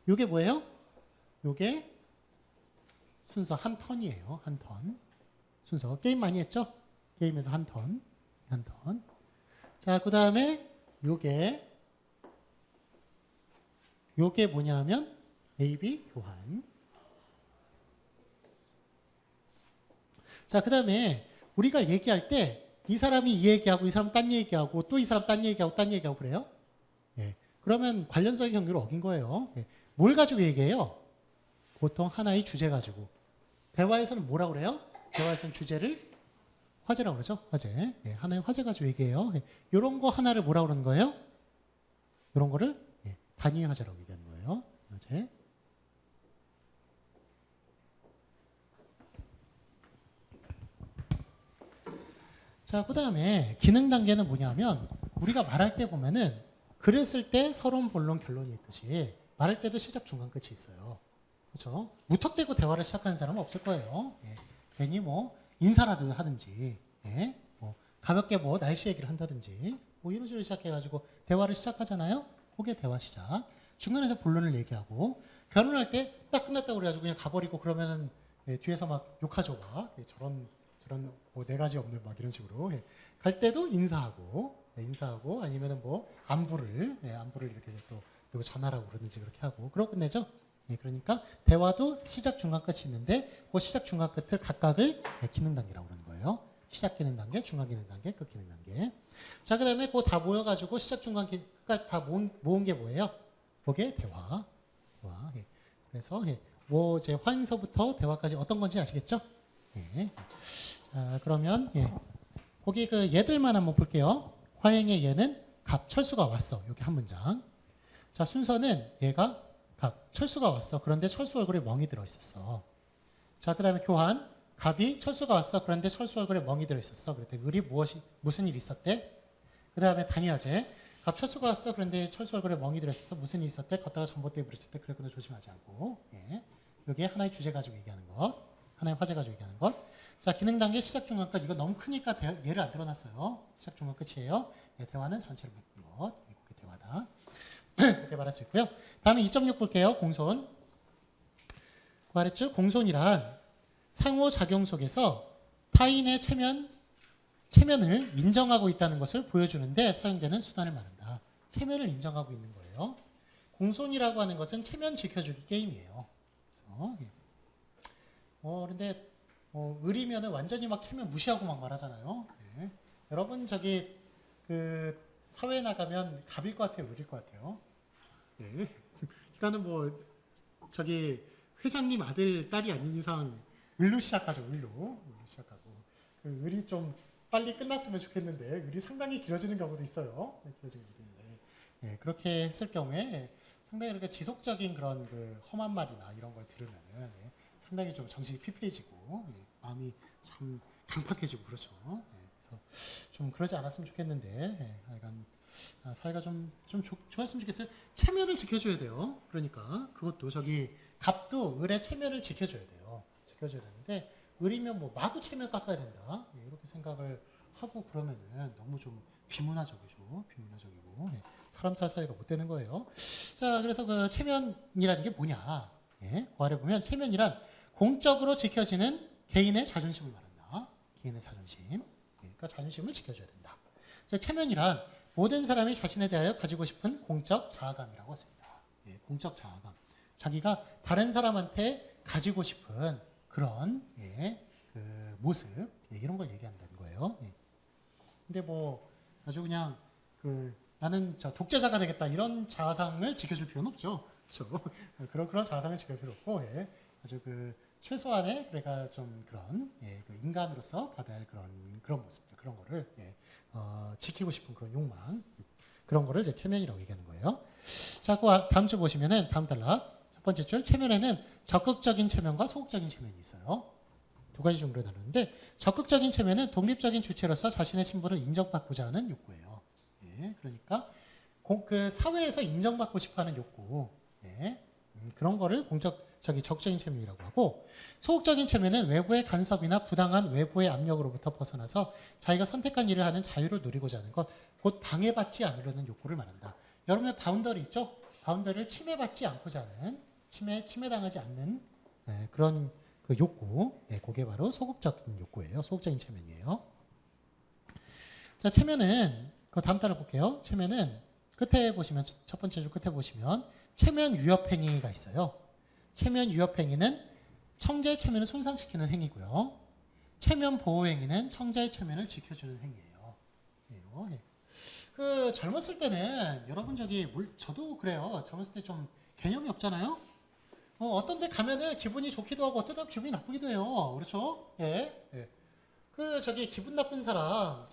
요게 뭐예요? 요게 순서 한 턴이에요. 한 턴. 순서. 게임 많이 했죠? 게임에서 한 턴. 한 턴. 자, 그 다음에 요게 뭐냐면 AB 교환. 자, 그 다음에 우리가 얘기할 때 이 사람이 이 얘기하고 이 사람 딴 얘기하고 또 이 사람 딴 얘기하고 딴 얘기하고 그래요? 예. 그러면 관련성의 경계를 어긴 거예요. 예. 뭘 가지고 얘기해요? 보통 하나의 주제 가지고. 대화에서는 뭐라고 그래요? 대화에서는 주제를 화제라고 그러죠. 화제. 예, 하나의 화제 가지고 얘기해요. 예, 이런 거 하나를 뭐라고 그러는 거예요? 이런 거를 예, 단위 화제라고 얘기하는 거예요. 화제. 자, 그 다음에 기능 단계는 뭐냐면 우리가 말할 때 보면은 글을 쓸 때 서론, 본론, 결론이 있듯이 말할 때도 시작, 중간, 끝이 있어요. 그렇죠? 무턱대고 대화를 시작하는 사람은 없을 거예요. 예. 괜히 뭐 인사라도 하든지, 예. 뭐 가볍게 뭐 날씨 얘기를 한다든지, 뭐 이런 식으로 시작해가지고 대화를 시작하잖아요. 그게 대화 시작. 중간에서 본론을 얘기하고 결혼할 때 딱 끝났다고 그래가지고 그냥 가버리고 그러면은 예, 뒤에서 막 욕하죠, 막 예, 저런 뭐 네 가지 없는 막 이런 식으로 예. 갈 때도 인사하고, 예, 인사하고 아니면은 뭐 안부를 이렇게 또 누구 전화라고 그러든지 그렇게 하고 그러고 끝내죠. 예, 그러니까 대화도 시작, 중간, 끝이 있는데 그 시작, 중간, 끝을 각각을 예, 기능 단계라고 그러는 거예요. 시작 기능 단계, 중간 기능 단계, 끝 기능 단계. 자, 그 다음에 그거 다 모여가지고 시작, 중간, 끝까지 다 모은 게 뭐예요? 그게 대화. 대화. 예. 그래서 예, 뭐 이제 화행서부터 대화까지 어떤 건지 아시겠죠? 예. 자, 그러면 예. 거기 그 얘들만 한번 볼게요. 화행의 얘는 갑, 철수가 왔어. 여기 한 문장. 자, 순서는 얘가 갑, 철수가 왔어. 그런데 철수 얼굴에 멍이 들어 있었어. 자, 그 다음에 교환. 갑이 철수가 왔어. 그런데 철수 얼굴에 멍이 들어 있었어. 그랬더니 을이 무슨 일 있었대? 그 다음에 단위화제. 갑 철수가 왔어. 그런데 철수 얼굴에 멍이 들어 있었어. 무슨 일 있었대? 걷다가 전봇대에 부딪힐 때 그랬구나 조심하지 않고. 예. 여기에 하나의 주제 가지고 얘기하는 것. 하나의 화제 가지고 얘기하는 것. 자, 기능 단계 시작, 중간, 끝. 이거 너무 크니까 예를 안 들어놨어요. 시작, 중간, 끝이에요. 예, 대화는 전체를 묶은 것. 예, 그게 대화다. 그렇게 말할 수 있고요. 다음에 2.6 볼게요. 공손. 말했죠? 공손이란 상호작용 속에서 타인의 체면을 인정하고 있다는 것을 보여주는데 사용되는 수단을 말한다. 체면을 인정하고 있는 거예요. 공손이라고 하는 것은 체면 지켜주기 게임이에요. 그래서 그런데 을이면은 완전히 막 체면 무시하고 막 말하잖아요. 예. 여러분 저기 그 사회에 나가면 갑일 것 같아요, 을일 것 같아요. 예. 일단은 뭐 저기 회장님 아들 딸이 아닌 이상 을로 시작하죠. 을로 시작하고 그 을이 좀 빨리 끝났으면 좋겠는데 을이 상당히 길어지는 경우도 있어요. 길어지는 경우도 있는데 예, 그렇게 했을 경우에 상당히 그렇게 지속적인 그런 그 험한 말이나 이런 걸 들으면은 예, 상당히 좀 정신이 피폐해지고 예, 마음이 참 강팍해지고 그렇죠. 예, 그래서 좀 그러지 않았으면 좋겠는데 예, 하여간 사회가 좀 좋았으면 좋겠어요. 체면을 지켜줘야 돼요. 그러니까 그것도 저기 갑도 을의 체면을 지켜줘야 돼요. 지켜줘야 되는데 을이면 뭐 마구 체면 깎아야 된다. 예, 이렇게 생각을 하고 그러면은 너무 좀 비문화적이죠. 비문화적이고 예, 사람 살 사이가 못 되는 거예요. 자, 그래서 그 체면이라는 게 뭐냐? 예, 그 아래 보면 체면이란 공적으로 지켜지는 개인의 자존심을 말한다. 개인의 자존심. 예, 그러니까 자존심을 지켜줘야 된다. 즉 체면이란 모든 사람이 자신에 대하여 가지고 싶은 공적 자아감이라고 했습니다. 예, 공적 자아감. 자기가 다른 사람한테 가지고 싶은 그런 예, 그 모습 예, 이런 걸 얘기한다는 거예요. 예. 근데 뭐 아주 그냥 그 나는 저 독재자가 되겠다 이런 자아상을 지켜줄 필요는 없죠. 그렇죠? 그런 자아상을 지켜줄 필요 없고 예. 아주 그 최소한의 그러니까 좀 그런 예, 그 인간으로서 받아야 할 그런 모습들 그런 거를 예, 지키고 싶은 그런 욕망 그런 거를 이제 체면이라고 얘기하는 거예요. 자, 그 다음 줄 보시면은 다음 단락 첫 번째 줄 체면에는 적극적인 체면과 소극적인 체면이 있어요. 두 가지 종류로 나누는데 적극적인 체면은 독립적인 주체로서 자신의 신분을 인정받고자 하는 욕구예요. 예, 그러니까 그 사회에서 인정받고 싶어하는 욕구, 예, 그런 거를 적극적인 체면이라고 하고 소극적인 체면은 외부의 간섭이나 부당한 외부의 압력으로부터 벗어나서 자기가 선택한 일을 하는 자유를 누리고자 하는 것, 곧 방해받지 않으려는 욕구를 말한다. 여러분의 바운더리 있죠? 바운더리를 침해받지 않고자 하는 침해당하지 않는 그런 그 욕구, 그게 바로 소극적인 욕구예요. 소극적인 체면이에요. 자, 체면은 그 다음 단을 볼게요. 체면은 끝에 보시면 첫 번째 줄 끝에 보시면 체면 위협 행위가 있어요. 체면 위협 행위는 청자의 체면을 손상시키는 행위고요. 체면 보호 행위는 청자의 체면을 지켜주는 행위예요. 그 젊었을 때는 여러분 저도 그래요. 젊었을 때 좀 개념이 없잖아요. 어떤 데 가면은 기분이 좋기도 하고 어떤 데 기분이 나쁘기도 해요. 그렇죠? 예. 예. 기분 나쁜 사람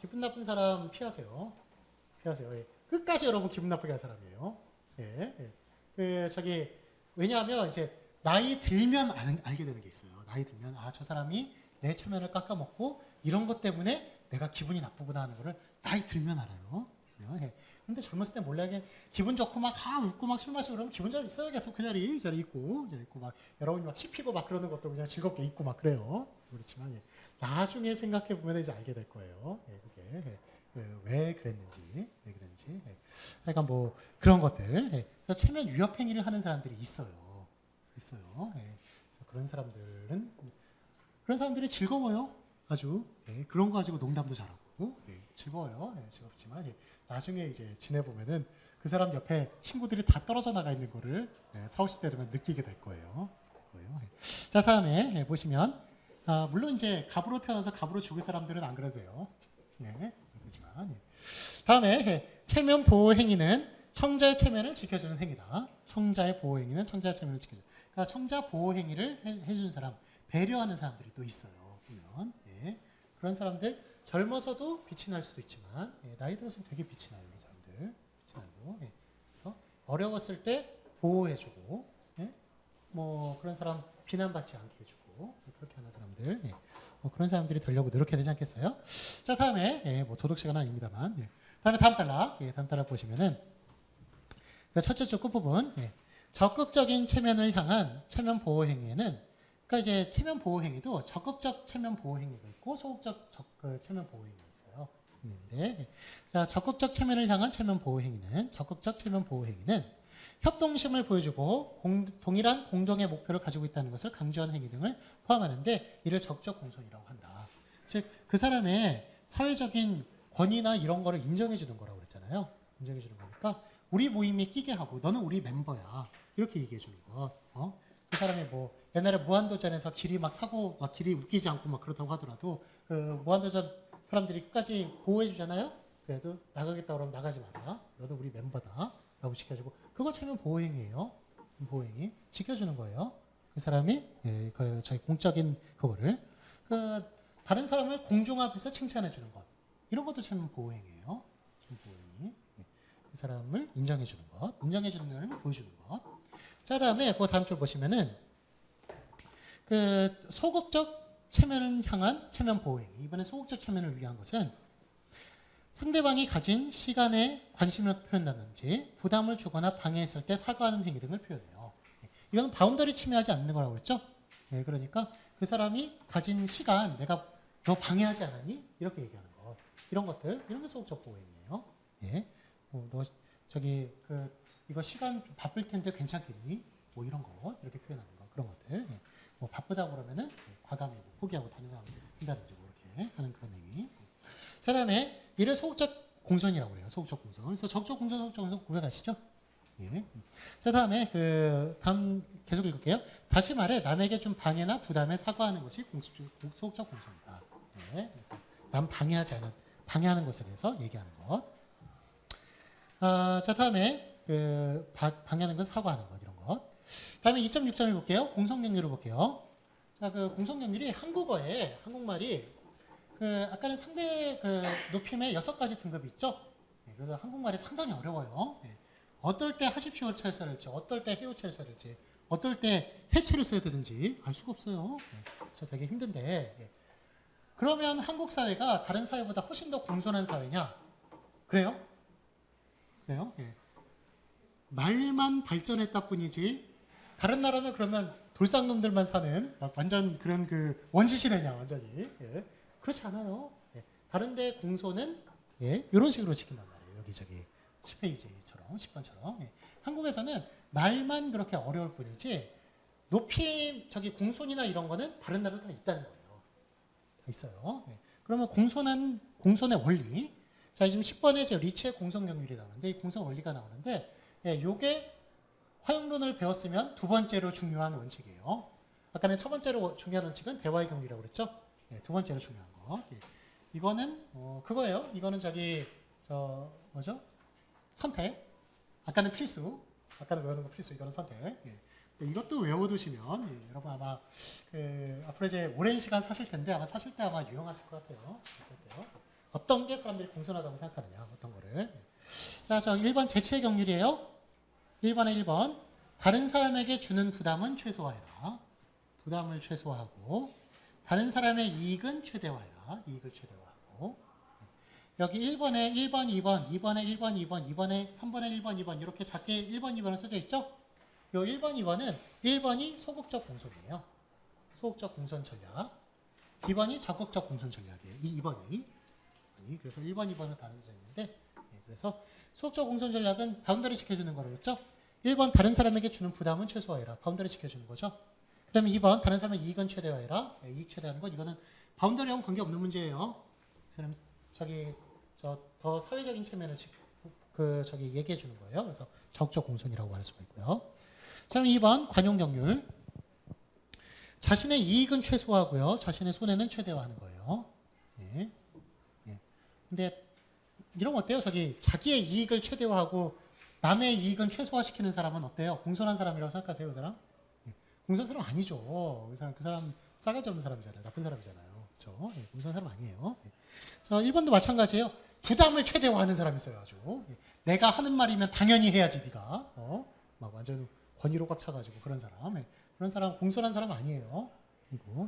피하세요. 피하세요. 예. 끝까지 여러분 기분 나쁘게 할 사람이에요. 예. 예. 왜냐하면 이제 나이 들면 알게 되는 게 있어요. 나이 들면 저 사람이 내 체면을 깎아먹고 이런 것 때문에 내가 기분이 나쁘구나 하는 거를 나이 들면 알아요. 예. 근데 젊었을 때 몰래 기분 좋고 막 웃고 막 술 마시고 그러면 기분 잘 있어요. 계속 그 자리 있고 막 여러분이 막 씹히고 막 그러는 것도 그냥 즐겁게 있고 막 그래요. 그렇지만 나중에 생각해 보면 이제 알게 될 거예요. 그게 왜 그랬는지. 그러니까 뭐 그런 것들. 그래서 체면 위협 행위를 하는 사람들이 있어요. 그래서 그런 사람들이 즐거워요. 아주 그런 거 가지고 농담도 잘하고 즐거워요. 즐겁지만 나중에 이제 지내보면은 그 사람 옆에 친구들이 다 떨어져 나가 있는 거를 40, 50대 되면 느끼게 될 거예요. 자, 다음에 보시면 물론 이제 갑으로 태어나서 갑으로 죽을 사람들은 안 그래도 돼요. 그렇지만 다음에 체면 보호 행위는 청자의 체면을 지켜주는 행위다. 청자의 보호 행위는 청자의 체면을 지켜주는. 그러니까 청자 보호 행위를 해주는 사람, 배려하는 사람들이 또 있어요. 보면 그런 사람들 젊어서도 빛이 날 수도 있지만 나이 들어서는 되게 빛이 나요. 그런 사람들 빛이 나고 그래서 어려웠을 때 보호해주고 뭐 그런 사람 비난받지 않게 해주고 그렇게 하는 사람들 그런 사람들이 되려고 노력해야 되지 않겠어요? 자, 다음에 뭐 도덕 시간은 아닙니다만 다음 단락 보시면은 그 첫째 줄 끝부분 적극적인 체면을 향한 체면 보호 행위에는 그러니까 이제 체면 보호 행위도 적극적 체면 보호 행위가 있고 소극적 체면 보호 행위가 있어요. 있는데 자, 적극적 체면을 향한 체면 보호 행위는 협동심을 보여주고 동일한 공동의 목표를 가지고 있다는 것을 강조하는 행위 등을 포함하는데 이를 적적 공손이라고 한다. 즉 그 사람의 사회적인 권위나 이런 거를 인정해 주는 거라고 그랬잖아요. 인정해 주는 거니까 우리 모임에 끼게 하고 너는 우리 멤버야. 이렇게 얘기해 주는 것. 그 사람이 뭐 옛날에 무한도전에서 길이 막 사고 막 길이 웃기지 않고 막 그렇다고 하더라도 그 무한도전 사람들이 끝까지 보호해 주잖아요. 그래도 나가겠다 그러면 나가지 마라. 너도 우리 멤버다. 라고 지켜주고 그거 체면 보호행위예요. 보호행위 지켜주는 거예요. 그 사람이 저희 공적인 그거를 다른 사람을 공중 앞에서 칭찬해 주는 것 이런 것도 체면 보호행위예요. 체면 보호행위. 그 사람을 인정해 주는 것, 인정해 주는 걸 보여주는 것. 자, 다음에 그 다음 줄 보시면은 그 소극적 체면을 향한 체면 보호행위. 이번에 소극적 체면을 위한 것은 상대방이 가진 시간에 관심을 표현한다든지 부담을 주거나 방해했을 때 사과하는 행위 등을 표현해요. 이건 바운더리 침해하지 않는 거라고 그랬죠? 그러니까 그 사람이 가진 시간 내가 너 방해하지 않았니? 이렇게 얘기하는 거. 이런 것들, 이런 게 소극적 보호행위예요. 너 이거 시간 바쁠 텐데 괜찮겠니? 뭐 이런 거 이렇게 표현하는 거 그런 것들. 뭐 바쁘다고 그러면은 과감히 포기하고 다른 사람 한다든지 뭐 이렇게 하는 그런 행위. 자, 다음에 이를 소극적 공손이라고 해요. 소극적 공손. 그래서 적적 공손, 소극적 공손 구별하시죠? 자, 다음에 다음 계속 읽을게요. 다시 말해 남에게 준 방해나 부담에 사과하는 것이 소극적 공손이다. 그래서 남 방해하는 것에 대해서 얘기하는 것. 자, 다음에 방해하는 것을 사과하는 것 이런 것. 다음에 2.6점을 볼게요. 공성명률을 볼게요. 자, 그 공성명률이 한국말이 아까는 상대 높임의 6가지 등급이 있죠. 그래서 한국말이 상당히 어려워요. 어떨 때 하십시오 철사를 쓸지, 어떨 때 해요 철사를 쓸지, 어떨 때 해체를 써야 되는지 알 수가 없어요. 그래서 되게 힘든데 그러면 한국 사회가 다른 사회보다 훨씬 더 공손한 사회냐? 그래요? 그래요? 말만 발전했다 뿐이지 다른 나라는 그러면 돌상놈들만 사는 완전 그런 그 원시시대냐 완전히. 그렇지 않아요. 다른데 공소는 이런 식으로 지킨단 말이에요. 여기저기 10페이지처럼 10번처럼. 한국에서는 말만 그렇게 어려울 뿐이지 높이 저기 공손이나 이런 거는 다른 나라도 다 있다는 거예요. 다 있어요. 그러면 공손의 원리. 자, 지금 10번에 제 리치의 공손 경률이 나오는데 이 공손 원리가 나오는데 요게 화용론을 배웠으면 두 번째로 중요한 원칙이에요. 아까는 첫 번째로 중요한 원칙은 대화의 경륜이라고 그랬죠? 두 번째로 중요한 거. 이거는 그거예요. 이거는 뭐죠? 선택. 아까는 필수. 아까는 외우는 거 필수. 이거는 선택. 이것도 외워두시면 여러분 아마 앞으로 이제 오랜 시간 사실 텐데 아마 사실 때 아마 유용하실 것 같아요. 어떤 게 사람들이 공손하다고 생각하느냐. 어떤 거를. 자, 1번 재치의 경륜이에요. 1번에 1번. 다른 사람에게 주는 부담은 최소화해라. 부담을 최소화하고 다른 사람의 이익은 최대화해라. 이익을 최대화하고 여기 1번에 1번, 2번, 2번에 1번, 2번, 2번에 3번에 1번, 2번 이렇게 작게 1번, 2번은 써져 있죠? 요 1번, 2번은 1번이 소극적 공손이에요. 소극적 공손 전략. 2번이 적극적 공손 전략이에요. 이 2번이. 그래서 1번, 2번은 다른 점인데 그래서 소극적 공손 전략은 바운더리 지켜주는 거라고 했죠? 1번 다른 사람에게 주는 부담은 최소화해라. 바운더리 지켜주는 거죠. 그 다음에 2번 다른 사람의 이익은 최대화해라. 이익 최대화하는 건 이거는 바운더리하고 관계없는 문제예요. 더 사회적인 측면을 얘기해 주는 거예요. 그래서 적극적 공손이라고 할 수가 있고요. 자, 그럼 2번 관용 경률. 자신의 이익은 최소화하고요. 자신의 손해는 최대화하는 거예요. 근데 이런 거 어때요? 자기의 이익을 최대화하고 남의 이익은 최소화시키는 사람은 어때요? 공손한 사람이라고 생각하세요, 그 사람? 공손한 사람 아니죠. 그 사람 싸가지 없는 사람이잖아요. 나쁜 사람이잖아요. 그렇죠? 공손한 사람 아니에요. 자, 1번도 마찬가지예요. 부담을 최대화하는 사람이 있어요, 아주. 내가 하는 말이면 당연히 해야지, 네가. 막 완전 권위로 꽉 차가지고 그런 사람. 그런 사람 공손한 사람 아니에요. 이거.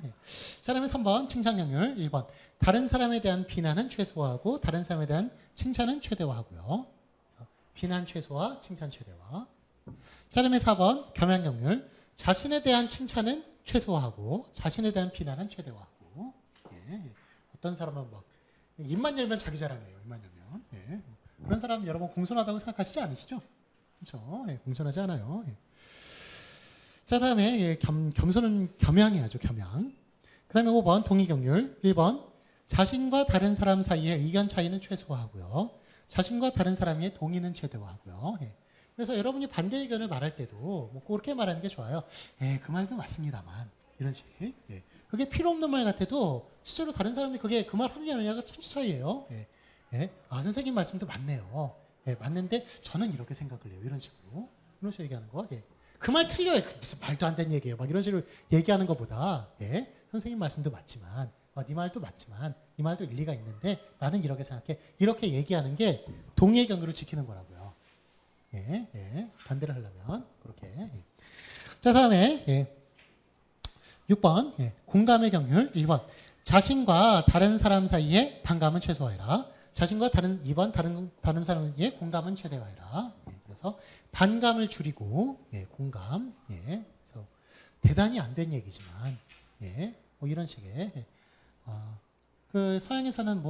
자, 그다음에 3번 칭찬 경률 1번. 다른 사람에 대한 비난은 최소화하고 다른 사람에 대한 칭찬은 최대화하고요. 비난 최소화, 칭찬 최대화. 자, 그다음에 4번 겸양 경률. 자신에 대한 칭찬은 최소화하고 자신에 대한 비난은 최대화하고. 어떤 사람은 막 입만 열면 자기 자랑해요. 입만 열면. 그런 사람 여러분 공손하다고 생각하시지 않으시죠? 그렇죠? 공손하지 않아요. 자, 다음에 겸손은 겸양해야죠. 겸양. 그 다음에 5번 동의경률. 1번 자신과 다른 사람 사이의 의견 차이는 최소화하고요. 자신과 다른 사람의 동의는 최대화하고요. 그래서 여러분이 반대 의견을 말할 때도 뭐 그렇게 말하는 게 좋아요. 그 말도 맞습니다만 이런 식. 그게 필요 없는 말 같아도 실제로 다른 사람이 그게 그 말 하느냐 안 하느냐가 천지 차이예요. 선생님 말씀도 맞네요. 맞는데 저는 이렇게 생각을 해요. 이런 식으로. 이런 식으로 얘기하는 거. 그 말 틀려요. 무슨 말도 안 되는 얘기예요. 막 이런 식으로 얘기하는 것보다 선생님 말씀도 맞지만 네 말도 맞지만 이 말도 일리가 있는데 나는 이렇게 생각해. 이렇게 얘기하는 게 동의의 경계를 지키는 거라고요. 반대를 하려면 그렇게. 자, 다음에 6번 공감의 경률 1번 자신과 다른 사람 사이의 반감은 최소화해라. 자신과 2번 다른 사람의 공감은 최대화해라. 그래서 반감을 줄이고 공감. 그래서 대단히 안 된 얘기지만 뭐 이런 식의 그 서양에서는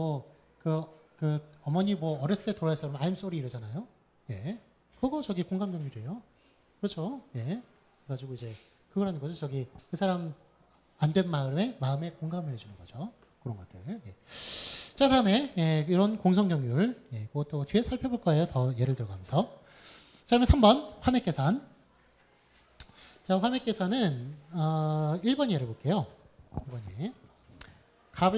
그 어머니 어렸을 때 돌아가서 I'm sorry 이러잖아요. 그거 공감 경률이에요. 그렇죠? 그래가지고 이제 그거라는 거죠. 그 사람 안 된 마음에 공감을 해주는 거죠. 그런 것들. 자, 다음에 이런 공성 경률 그것도 뒤에 살펴볼 거예요. 더 예를 들어가면서. 자, 그러면 3번 화맥 계산. 자, 화맥 계산은 1번 예를 볼게요. 1번이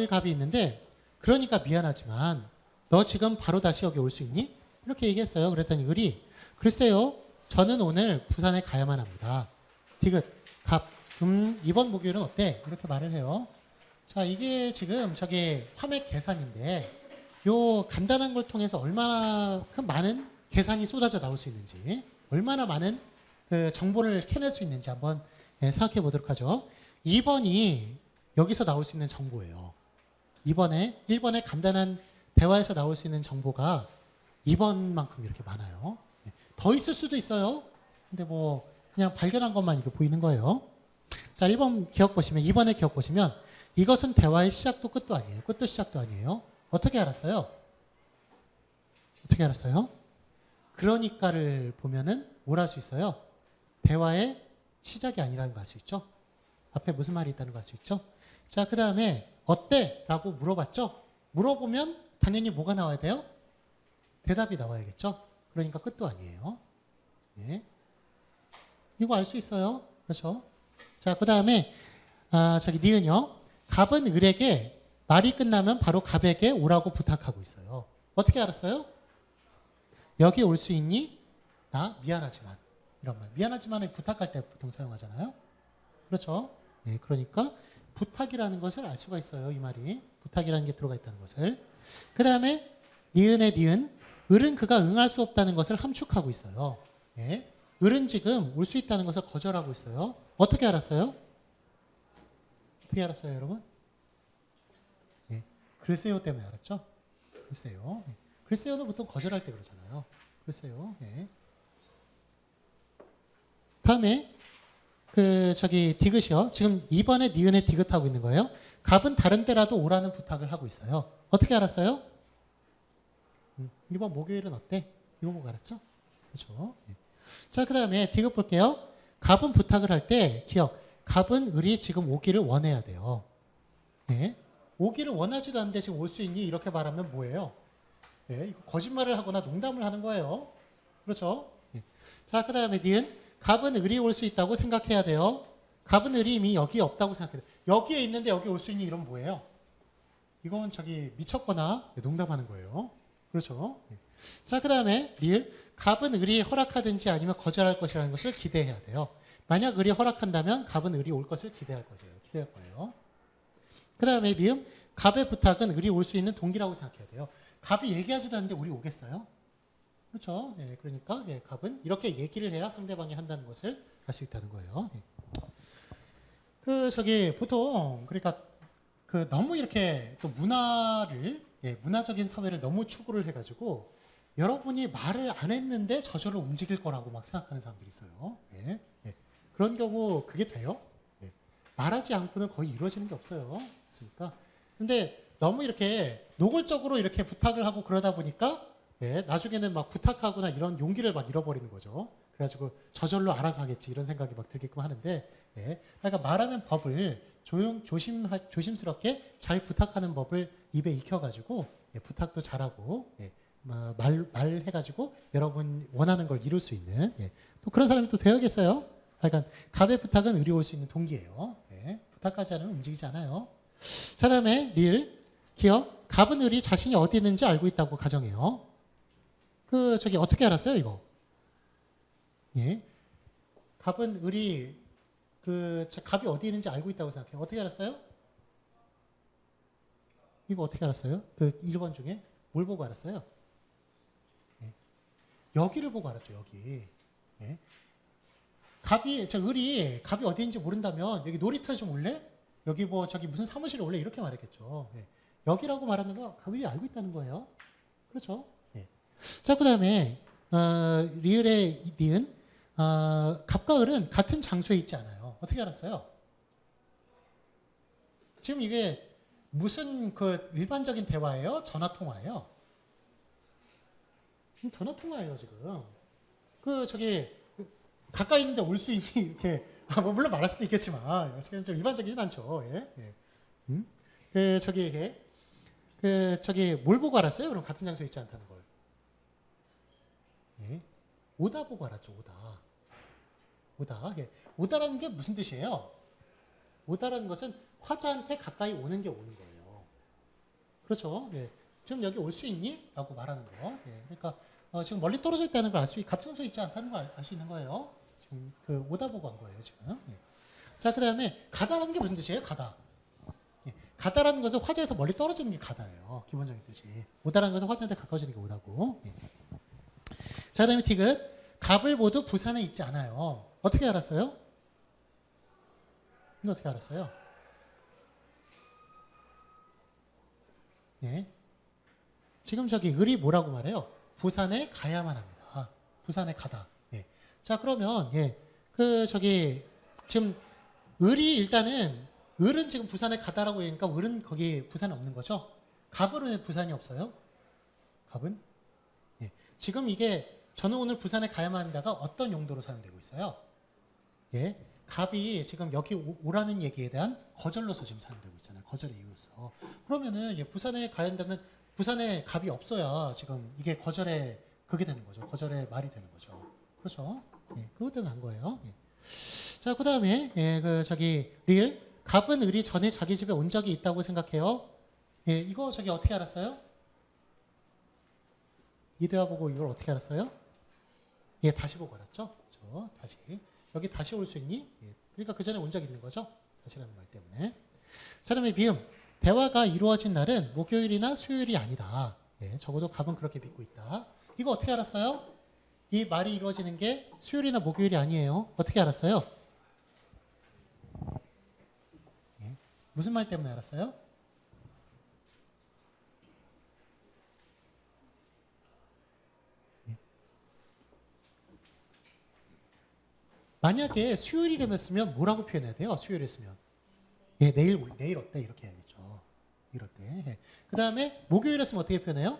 갑이 있는데 그러니까 미안하지만 너 지금 바로 다시 여기 올 수 있니? 이렇게 얘기했어요. 그랬더니 을이 글쎄요. 저는 오늘 부산에 가야만 합니다. 디귿 갑 이번 목요일은 어때? 이렇게 말을 해요. 자, 이게 지금 화맥 계산인데 요 간단한 걸 통해서 얼마나 많은 계산이 쏟아져 나올 수 있는지, 얼마나 많은 그 정보를 캐낼 수 있는지 한번 생각해 보도록 하죠. 2번이 여기서 나올 수 있는 정보예요. 1번에 간단한 대화에서 나올 수 있는 정보가 2번만큼 이렇게 많아요. 더 있을 수도 있어요. 근데 뭐 그냥 발견한 것만 이렇게 보이는 거예요. 자, 1번 기억 보시면, 2번의 기억 보시면 이것은 대화의 시작도 끝도 아니에요. 끝도 시작도 아니에요. 어떻게 알았어요? 어떻게 알았어요? 그러니까를 보면은 뭘 할 수 있어요? 대화의 시작이 아니라는 걸 알 수 있죠. 앞에 무슨 말이 있다는 걸 알 수 있죠. 자, 그 다음에 어때? 라고 물어봤죠. 물어보면 당연히 뭐가 나와야 돼요? 대답이 나와야겠죠. 그러니까 끝도 아니에요. 예. 이거 알 수 있어요. 그렇죠. 자, 그 다음에 니은요. 갑은 을에게 말이 끝나면 바로 갑에게 오라고 부탁하고 있어요. 어떻게 알았어요? 여기 올 수 있니? 나 미안하지만. 이런 말. 미안하지만을 부탁할 때 보통 사용하잖아요. 그렇죠. 네, 그러니까 부탁이라는 것을 알 수가 있어요. 이 말이. 부탁이라는 게 들어가 있다는 것을. 그 다음에 니은의 니은. 을은 그가 응할 수 없다는 것을 함축하고 있어요. 네. 을은 지금 올 수 있다는 것을 거절하고 있어요. 어떻게 알았어요? 어떻게 알았어요, 여러분? 네. 글쎄요 때문에 알았죠? 글쎄요. 네. 글쎄요는 보통 거절할 때 그러잖아요. 글쎄요. 네. 다음에 디귿이요. 지금 2번에 니은에 디귿하고 있는 거예요. 갑은 다른 때라도 오라는 부탁을 하고 있어요. 어떻게 알았어요? 2번 목요일은 어때? 이거 보고 알았죠? 그렇죠. 네. 자, 그 다음에 디귿 볼게요. 갑은 부탁을 할 때 기억. 갑은 을이 지금 오기를 원해야 돼요. 네. 오기를 원하지도 않는데 지금 올 수 있니? 이렇게 말하면 뭐예요? 네. 이거 거짓말을 하거나 농담을 하는 거예요. 그렇죠? 네. 자, 그 다음에 니은. 갑은 을이 올 수 있다고 생각해야 돼요. 갑은 을이 이미 여기에 없다고 생각해야 돼요. 여기에 있는데 여기 올 수 있니? 이런 뭐예요? 이건 미쳤거나 농담하는 거예요. 그렇죠? 네. 자, 그 다음에 리을. 갑은 을이 허락하든지 아니면 거절할 것이라는 것을 기대해야 돼요. 만약 을이 허락한다면 갑은 을이 올 것을 기대할 거예요. 그 다음에 미음. 갑의 부탁은 을이 올 수 있는 동기라고 생각해야 돼요. 갑이 얘기하지도 않는데 우리 오겠어요? 그렇죠. 예, 그러니까 갑은 이렇게 얘기를 해야 상대방이 한다는 것을 알 수 있다는 거예요. 보통 그러니까 너무 이렇게 또 문화적인 사회를 너무 추구를 해가지고 여러분이 말을 안 했는데 저절로 움직일 거라고 막 생각하는 사람들이 있어요. 예, 예. 그런 경우 그게 돼요? 예. 말하지 않고는 거의 이루어지는 게 없어요. 그러니까 근데 너무 이렇게 노골적으로 이렇게 부탁을 하고 그러다 보니까 나중에는 막 부탁하거나 이런 용기를 막 잃어버리는 거죠. 그래가지고 저절로 알아서 하겠지 이런 생각이 막 들게끔 하는데, 그러니까 말하는 법을 조심스럽게 잘 부탁하는 법을 입에 익혀가지고 부탁도 잘하고 말해가지고 여러분 원하는 걸 이룰 수 있는 또 그런 사람이 또 되어야겠어요. 그러니까 갑의 부탁은 을이 올 수 있는 동기예요. 부탁하지 않으면 움직이지 않아요. 자, 다음에 릴 기억. 갑은 을이 자신이 어디 있는지 알고 있다고 가정해요. 어떻게 알았어요, 이거? 예. 갑은 을이 갑이 어디 있는지 알고 있다고 생각해요. 어떻게 알았어요? 이거 어떻게 알았어요? 1번 중에 뭘 보고 알았어요? 예. 여기를 보고 알았죠, 여기. 예. 을이 갑이 어디 있는지 모른다면 여기 놀이터에 좀 올래? 여기 무슨 사무실에 올래? 이렇게 말했겠죠. 예. 여기라고 말하는 거 갑이 알고 있다는 거예요. 그렇죠? 예. 자, 그 다음에 리을의 니은. 갑과 을은 같은 장소에 있지 않아요. 어떻게 알았어요? 지금 이게 무슨 일반적인 대화예요? 전화 통화예요? 전화 통화예요, 지금. 가까이 있는데 올 수 있니? 이렇게 물론 말할 수도 있겠지만 좀 일반적이진 않죠. 예. 뭘 보고 알았어요? 그럼 같은 장소에 있지 않다는 걸. 예. 오다 보고 알았죠. 오다. 예. 오다라는 게 무슨 뜻이에요? 오다라는 것은 화자한테 가까이 오는 게 오는 거예요. 그렇죠. 예. 지금 여기 올 수 있니? 라고 말하는 거. 예. 그러니까 지금 멀리 떨어져 있다는 걸 같은 장소에 있지 않다는 걸 알 수 있는 거예요. 지금 오다 보고 한 거예요, 지금. 예. 자, 그 다음에 가다라는 게 무슨 뜻이에요? 가다. 예. 가다라는 것은 화자에서 멀리 떨어지는 게 가다예요. 기본적인 뜻이. 오다라는 것은 화자한테 가까워지는 게 오다고. 예. 자, 그 다음에 티귿. 갑을 모두 부산에 있지 않아요. 어떻게 알았어요? 이거 어떻게 알았어요? 예. 지금 저기 을이 뭐라고 말해요? 부산에 가야만 합니다. 부산에 가다. 예. 자, 그러면 지금 을이 일단은 을은 지금 부산에 가다라고 하니까 을은 거기 부산에 없는 거죠. 갑은 부산이 없어요. 갑은 예. 지금 이게 저는 오늘 부산에 가야만 합니다가 어떤 용도로 사용되고 있어요? 예. 갑이 지금 여기 오라는 얘기에 대한 거절로서 지금 사용되고 있잖아요. 거절의 이유로서. 그러면은 부산에 가야 한다면 부산에 갑이 없어야 지금 이게 거절의 그게 되는 거죠. 거절의 말이 되는 거죠. 그렇죠? 예. 그것 때문에 한 거예요. 예. 자, 그 다음에 리을 갑은 을이 전에 자기 집에 온 적이 있다고 생각해요. 예, 이거 어떻게 알았어요? 이 대화 보고 이걸 어떻게 알았어요? 예, 다시 보고 알았죠. 그렇죠? 다시 여기 다시 올 수 있니? 예, 그러니까 그 전에 온 적이 있는 거죠. 다시라는 말 때문에. 자, 그다음에 비음 대화가 이루어진 날은 목요일이나 수요일이 아니다. 예, 적어도 갑은 그렇게 믿고 있다. 이거 어떻게 알았어요? 이 말이 이루어지는 게 수요일이나 목요일이 아니에요. 어떻게 알았어요? 예, 무슨 말 때문에 알았어요? 만약에 수요일이라면 뭐라고 표현해야 돼요? 수요일이었으면. 예, 내일 어때? 이렇게 해야겠죠. 내일 어때? 예. 그 다음에 목요일이었으면 어떻게 표현해요?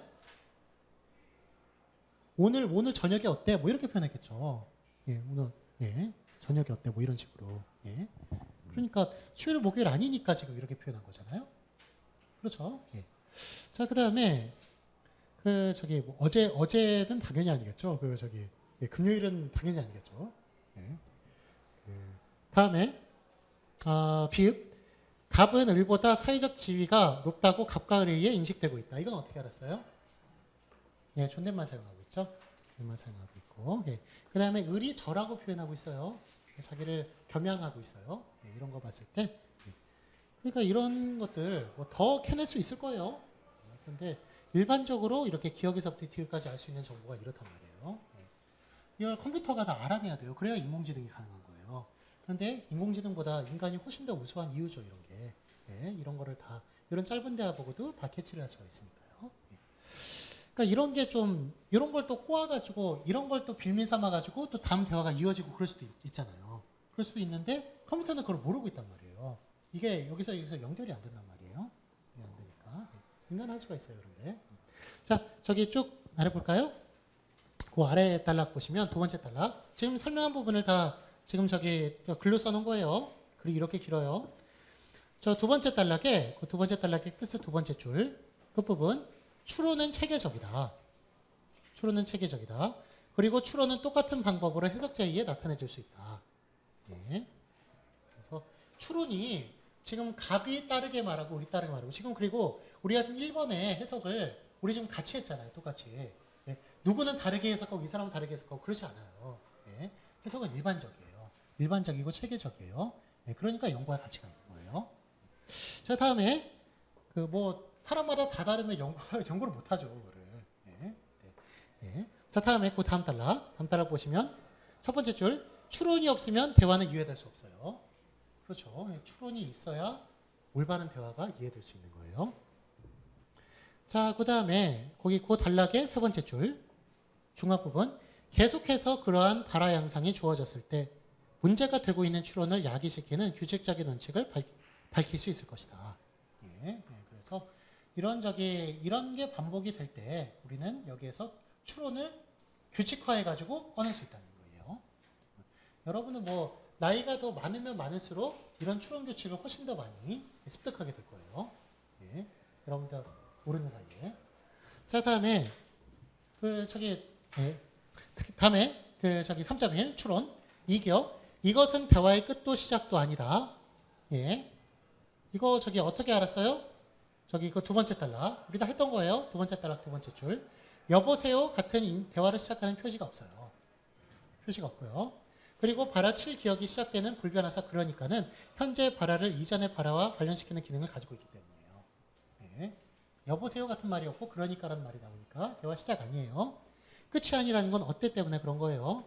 오늘 저녁에 어때? 뭐 이렇게 표현했겠죠. 예, 오늘, 예, 저녁에 어때? 뭐 이런 식으로. 예. 그러니까 수요일, 목요일 아니니까 지금 이렇게 표현한 거잖아요. 그렇죠. 예. 자, 그 다음에, 어제는 당연히 아니겠죠. 예, 금요일은 당연히 아니겠죠. 예. 다음에 비읍 갑은 을보다 사회적 지위가 높다고 갑과 을에 의해 인식되고 있다. 이건 어떻게 알았어요? 예, 존댓말 사용하고 있죠. 존댓말 사용하고 있고. 예. 그 다음에 을이 저라고 표현하고 있어요. 자기를 겸양하고 있어요. 예, 이런 거 봤을 때. 예. 그러니까 이런 것들 뭐 더 캐낼 수 있을 거예요. 그런데 일반적으로 이렇게 기억에서부터 뒤까지 알 수 있는 정보가 이렇단 말이에요. 예. 이걸 컴퓨터가 다 알아내야 돼요. 그래야 인공지능이 가능한 거예요. 그런데 인공지능보다 인간이 훨씬 더 우수한 이유죠, 이런 게. 예, 이런 거를 다, 이런 짧은 대화 보고도 다 캐치를 할 수가 있으니까요. 예. 그러니까 이런 게 좀, 이런 걸 또 꼬아가지고, 이런 걸 또 빌미 삼아가지고 또 다음 대화가 이어지고 그럴 수도 있잖아요. 그럴 수도 있는데 컴퓨터는 그걸 모르고 있단 말이에요. 이게 여기서 연결이 안 된단 말이에요. 안 되니까. 예. 인간 할 수가 있어요, 그런데. 자, 저기 쭉 아래 볼까요? 그 아래 단락 보시면 두 번째 단락. 지금 설명한 부분을 다 지금 글로 써놓은 거예요. 글이 이렇게 길어요. 저 두 번째 단락의 끝의 두 번째 줄 끝부분 추론은 체계적이다. 추론은 체계적이다. 그리고 추론은 똑같은 방법으로 해석자에 의해 나타내질 수 있다. 예. 그래서 추론이 지금 갑이 따르게 말하고 우리 따르게 말하고 지금 그리고 우리가 1번의 해석을 우리 지금 같이 했잖아요. 똑같이. 예. 누구는 다르게 해석하고 이 사람은 다르게 해석하고 그렇지 않아요. 예. 해석은 일반적이에요. 일반적이고 체계적이에요. 예. 그러니까 연구할 가치가 있는 거예요. 자, 다음에 사람마다 다 다르면 연구를 못 하죠, 그거를. 예. 예. 자, 다음에 다음 단락 보시면 첫 번째 줄 추론이 없으면 대화는 이해될 수 없어요. 그렇죠. 예. 추론이 있어야 올바른 대화가 이해될 수 있는 거예요. 자, 그 다음에 그 단락의 세 번째 줄 중앙 부분 계속해서 그러한 발화 양상이 주어졌을 때 문제가 되고 있는 추론을 야기시키는 규칙적인 원칙을 밝힐 수 있을 것이다. 예, 예, 그래서 이런 게 반복이 될 때 우리는 여기에서 추론을 규칙화해가지고 꺼낼 수 있다는 거예요. 여러분은 나이가 더 많으면 많을수록 이런 추론 규칙을 훨씬 더 많이 습득하게 될 거예요. 예, 여러분들 모르는 사이에. 자, 다음에 다음에 3.1 추론 2기억 이것은 대화의 끝도 시작도 아니다. 예. 이거 어떻게 알았어요? 그 두 번째 단락. 우리 다 했던 거예요. 두 번째 단락 두 번째 줄. 여보세요 같은 대화를 시작하는 표시가 없어요. 표시가 없고요. 그리고 발화 7기억이 시작되는 불변화사 그러니까는 현재 발화를 이전의 발화와 관련시키는 기능을 가지고 있기 때문이에요. 네. 여보세요 같은 말이 없고 그러니까라는 말이 나오니까 대화 시작 아니에요. 끝이 아니라는 건 어때 때문에 그런 거예요.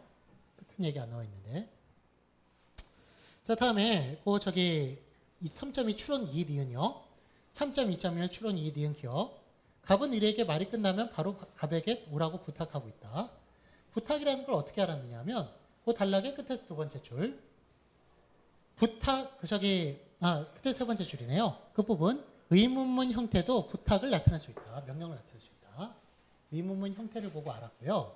끝은 얘기 안 나와 있는데. 자, 다음에 이 3.2 추론 2 니은요. 3.2.1 추론 2 니은 기억. 갑은 을에게 말이 끝나면 바로 갑에게 오라고 부탁하고 있다. 부탁이라는 걸 어떻게 알았느냐 하면 그 단락의 끝에서 두 번째 줄. 끝에 세 번째 줄이네요. 그 부분 의문문 형태도 부탁을 나타낼 수 있다. 명령을 나타낼 수 있다. 의문문 형태를 보고 알았고요.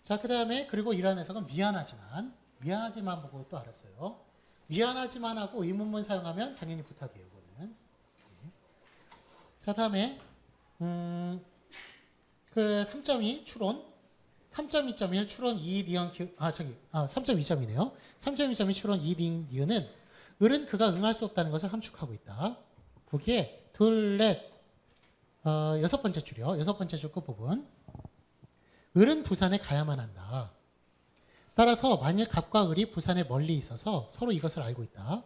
자, 그 다음에 그리고 이러한 해석은 미안하지만 보고 또 알았어요. 미안하지만 하고 의문문 사용하면 당연히 부탁이에요. 이거는. 자, 다음에 그 3.2 추론 3.2.1 추론 2 니은 3.2점이네요. 3.2.2 추론 2 니은은 을은 그가 응할 수 없다는 것을 함축하고 있다. 거기에 여섯 번째 줄이요. 여섯 번째 줄 끝부분. 을은 부산에 가야만 한다. 따라서 만일 갑과 을이 부산에 멀리 있어서 서로 이것을 알고 있다.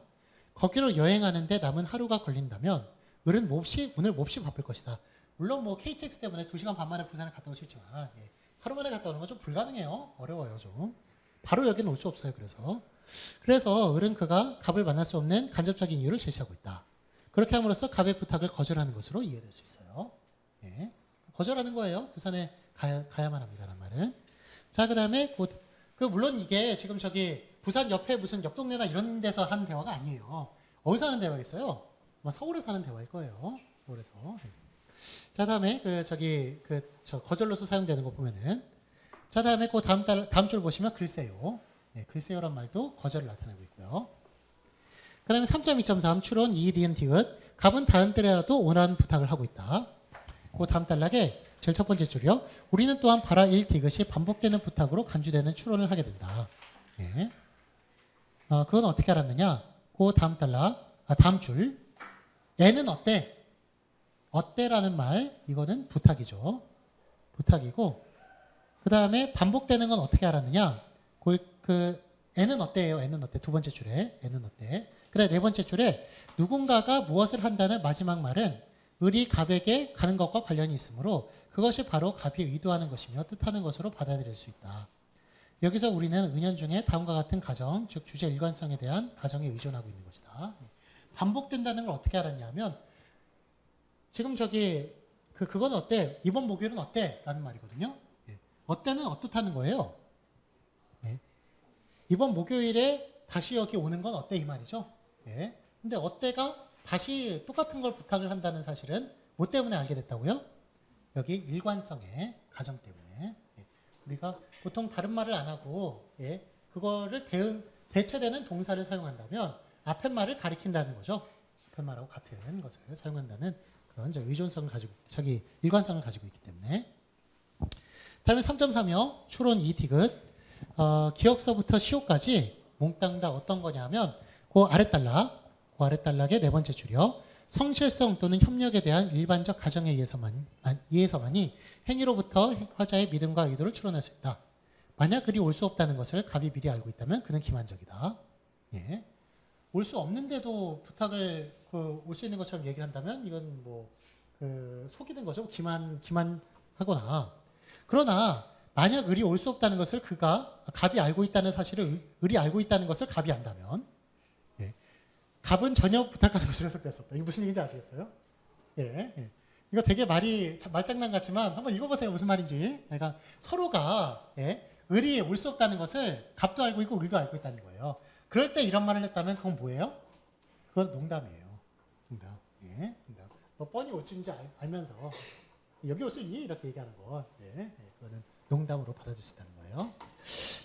거기로 여행하는데 남은 하루가 걸린다면 을은 오늘 몹시 바쁠 것이다. 물론 뭐 KTX 때문에 2시간 반 만에 부산에 갔다 올 수 있지만 하루 만에 갔다 오는 건 좀 불가능해요. 어려워요 좀. 바로 여기는 올 수 없어요. 그래서 을은 그가 갑을 만날 수 없는 간접적인 이유를 제시하고 있다. 그렇게 함으로써 갑의 부탁을 거절하는 것으로 이해될 수 있어요. 예. 거절하는 거예요. 부산에 가야만 합니다라는 말은. 자, 그 다음에 물론 이게 지금 부산 옆에 무슨 옆 동네나 이런 데서 하는 대화가 아니에요. 어디서 하는 대화겠어요? 아마 서울에서 하는 대화일 거예요. 서울에서. 자, 다음에 거절로서 사용되는 거 보면은. 자, 다음에 다음 줄 보시면 글쎄요. 글쎄요란 말도 거절을 나타내고 있고요. 그 다음에 3.2.3 추론 2 니은 디귿. 갑은 다른 때라도 원하는 부탁을 하고 있다. 그 다음 단락에 제일 첫 번째 줄이요. 우리는 또한 발화 1 디귿이 반복되는 부탁으로 간주되는 추론을 하게 된다. 예. 그건 어떻게 알았느냐? 그 다음 줄. 애는 어때? 어때라는 말, 이거는 부탁이죠. 부탁이고, 그 다음에 반복되는 건 어떻게 알았느냐? 애는 어때예요? 애는 어때? 두 번째 줄에 애는 어때? 그래, 네 번째 줄에 누군가가 무엇을 한다는 마지막 말은 을이 갑에게 가는 것과 관련이 있으므로 그것이 바로 갑이 의도하는 것이며 뜻하는 것으로 받아들일 수 있다. 여기서 우리는 은연중에 다음과 같은 가정, 즉 주제 일관성에 대한 가정에 의존하고 있는 것이다. 반복된다는 걸 어떻게 알았냐면 지금 그건 어때? 이번 목요일은 어때? 라는 말이거든요. 어때는 어떻다는 거예요. 이번 목요일에 다시 여기 오는 건 어때? 이 말이죠. 근데 어때가 다시 똑같은 걸 부탁을 한다는 사실은 뭐 때문에 알게 됐다고요? 여기 일관성의 가정 때문에. 우리가 보통 다른 말을 안 하고 그거를 대체되는 동사를 사용한다면 앞에 말을 가리킨다는 거죠. 앞에 말하고 같은 것을 사용한다는 그런 의존성을 가지고 일관성을 가지고 있기 때문에. 다음에 3.3요. 추론 2 디귿. 기역서부터 시호까지 몽땅 다 어떤 거냐면 그 아랫단락의 네 번째 줄이요. 성실성 또는 협력에 대한 일반적 가정에 의해서만이 행위로부터 화자의 믿음과 의도를 추론할 수 있다. 만약 그리 올 수 없다는 것을 갑이 미리 알고 있다면 그는 기만적이다. 올 수 없는데도 부탁을 올 수 있는 것처럼 얘기를 한다면 이건 속이는 거죠. 기만하거나. 그러나 만약 을이 올 수 없다는 것을 갑이 알고 있다는 사실을 을이 알고 있다는 것을 갑이 안다면 갑은 전혀 부탁하는 것을 해석될 수 없다. 이게 무슨 얘기인지 아시겠어요? 이거 되게 말장난 같지만 한번 읽어보세요. 무슨 말인지. 그러니까 서로가 을이 올 수 없다는 것을 갑도 알고 있고 을도 알고 있다는 거예요. 그럴 때 이런 말을 했다면 그건 뭐예요? 그건 농담이에요. 농담. 너 뻔히 올 수 있는지 알면서 여기 올 수 있니? 이렇게 얘기하는 거. 그거는 농담으로 받아줄 수 있다는 거예요.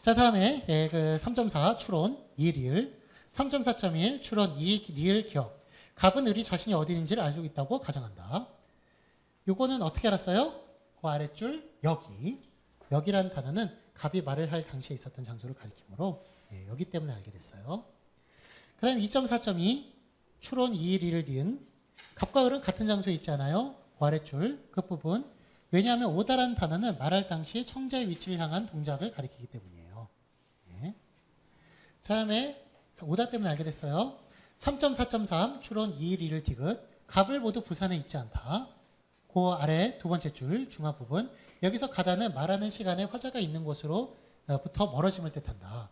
자, 다음에 3.4 추론 2리을 3.4.1 추론 2리을 기억. 갑은 을이 자신이 어디 있는지를 알고 있다고 가정한다. 요거는 어떻게 알았어요? 그 아랫줄 여기라는 단어는 갑이 말을 할 당시에 있었던 장소를 가리키므로 여기 때문에 알게 됐어요. 그 다음에 2.4.2 추론 2리을 니은 갑과 을은 같은 장소에 있잖아요. 그 아랫줄 끝부분. 왜냐하면 오다라는 단어는 말할 당시 청자의 위치를 향한 동작을 가리키기 때문이에요. 다음에 오다 때문에 알게 됐어요. 3.4.3 추론 2, 1, 2를 디귿. 갑을 모두 부산에 있지 않다. 그 아래 두 번째 줄 중앙 부분. 여기서 가다는 말하는 시간에 화자가 있는 곳으로부터 멀어짐을 뜻한다.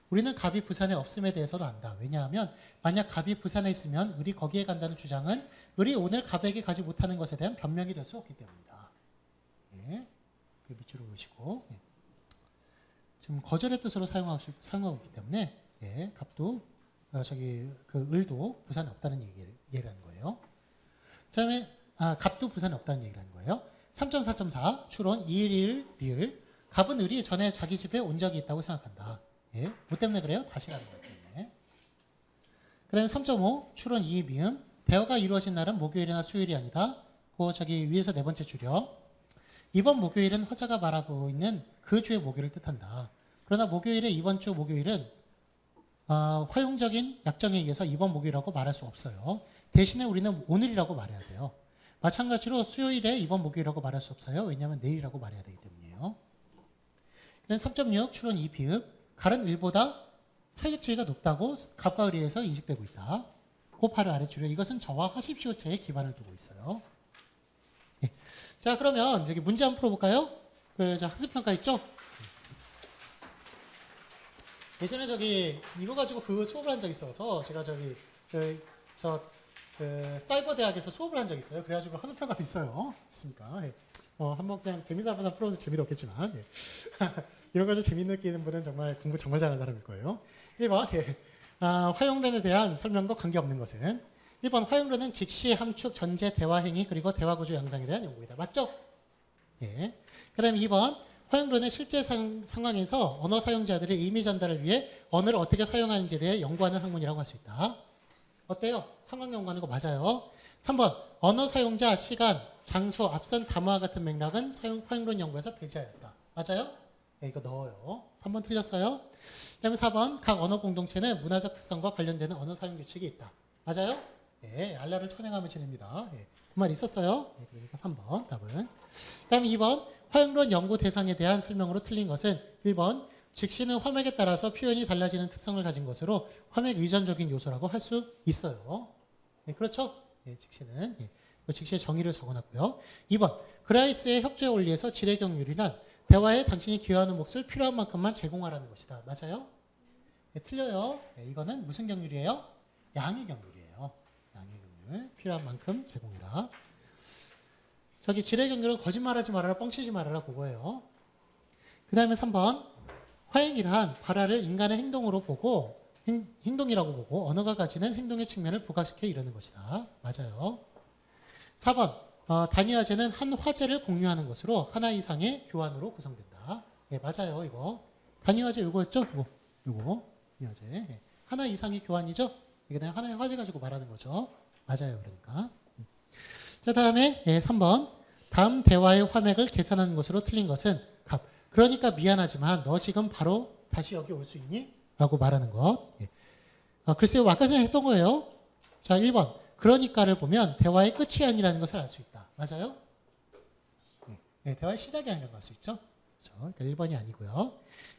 우리는 갑이 부산에 없음에 대해서도 안다. 왜냐하면 만약 갑이 부산에 있으면 을이 거기에 간다는 주장은 을이 오늘 갑에게 가지 못하는 것에 대한 변명이 될 수 없기 때문이다. 예, 그 밑줄을 그으시고 지금 거절의 뜻으로 사용하고 있기 때문에 예, 갑도 그 을도 부산에 없다는 얘기라는 거예요. 그다음에 갑도 부산에 없다는 얘기라는 거예요. 3.4.4 추론 2일 리을 갑은 을이 전에 자기 집에 온 적이 있다고 생각한다. 예, 뭐 때문에 그래요? 다시 가는 거기 때문에. 그 다음에 3.5 추론 2 미음 대화가 이루어진 날은 목요일이나 수요일이 아니다. 위에서 네 번째 줄이요. 이번 목요일은 화자가 말하고 있는 그 주의 목요일을 뜻한다. 그러나 목요일의 이번 주 목요일은 활용적인 약정에 의해서 이번 목요일이라고 말할 수 없어요. 대신에 우리는 오늘이라고 말해야 돼요. 마찬가지로 수요일에 이번 목요일이라고 말할 수 없어요. 왜냐하면 내일이라고 말해야 되기 때문이에요. 그래서 3.6 추론 2 비읍 갈은 을보다 사회적 지위가 높다고 갑과 을에 의해서 인식되고 있다. 곱하를 아래줄에 이것은 저와 하십시오체에 기반을 두고 있어요. 예. 자 그러면 여기 문제 한번 풀어볼까요? 학습평가 있죠? 예전에 이거 가지고 그 수업을 한 적이 있어서 제가 사이버 대학에서 수업을 한 적이 있어요. 그래가지고 학습평가도 있어요. 있으니까 예. 한번 그냥 재미삼아 풀어서 재미도 없겠지만 예. 이런 거 좀 재밌는 느끼는 분은 정말 공부 정말 잘하는 사람일 거예요. 1번 예. 화용론에 대한 설명과 관계없는 것은 1번 화용론은 직시, 함축, 전제, 대화 행위 그리고 대화 구조 양상에 대한 연구이다. 맞죠? 예. 그 다음에 2번 화용론은 실제 상황에서 언어 사용자들의 의미 전달을 위해 언어를 어떻게 사용하는지에 대해 연구하는 학문이라고 할 수 있다. 어때요? 상황 연구하는 거 맞아요. 3번 언어 사용자, 시간, 장소, 앞선 담화와 같은 맥락은 화용론 연구에서 배제하였다. 맞아요? 네, 이거 넣어요. 3번 틀렸어요. 그 다음에 4번 각 언어 공동체는 문화적 특성과 관련되는 언어 사용 규칙이 있다. 맞아요? 예, 알라를 천행하면 지냅니다. 예, 그 말 있었어요. 예, 그러니까 3번 답은. 그 다음에 2번 화용론 연구 대상에 대한 설명으로 틀린 것은 1번 직시는 화맥에 따라서 표현이 달라지는 특성을 가진 것으로 화맥 의존적인 요소라고 할 수 있어요. 예, 그렇죠? 예, 직시는 직시의 정의를 적어놨고요. 2번 그라이스의 협조의 원리에서 지뢰 경률이란 대화에 당신이 기여하는 몫을 필요한 만큼만 제공하라는 것이다. 맞아요? 예, 틀려요. 예, 이거는 무슨 경률이에요? 양의 경률이에요. 양의 경률. 필요한 만큼 제공해라. 지뢰 경률은 거짓말하지 말아라, 뻥치지 말아라 그거예요. 그 다음에 3번 화행이란 발화를 인간의 행동으로 보고 행동이라고 보고 언어가 가지는 행동의 측면을 부각시켜 이르는 것이다. 맞아요. 4번 단위화제는 한 화제를 공유하는 것으로 하나 이상의 교환으로 구성된다. 예, 맞아요. 이거 단위화제 이거였죠? 이거 단위화제 예. 하나 이상의 교환이죠? 이게 그냥 하나의 화제 가지고 말하는 거죠. 맞아요. 그러니까 자 다음에 3번 다음 대화의 화맥을 계산하는 것으로 틀린 것은 갑. 그러니까 미안하지만 너 지금 바로 다시 여기 올 수 있니? 라고 말하는 것. 예. 글쎄요. 아까 전에 했던 거예요. 자 1번 그러니까를 보면 대화의 끝이 아니라는 것을 알 수 있다. 맞아요? 예, 대화의 시작이 아니라는 걸 알 수 있죠. 그렇죠? 그러니까 1번이 아니고요.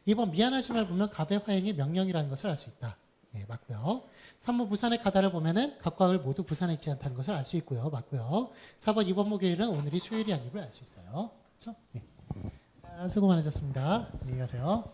2번 미안하지만 보면 갑의 화행이 명령이라는 것을 알 수 있다. 예, 맞고요. 3번 부산의 가다를 보면은 갑과 을 모두 부산에 있지 않다는 것을 알 수 있고요. 맞고요. 4번 이번 목요일은 오늘이 수요일이 아님을 알 수 있어요. 그렇죠? 예. 자, 수고 많으셨습니다. 안녕히 가세요.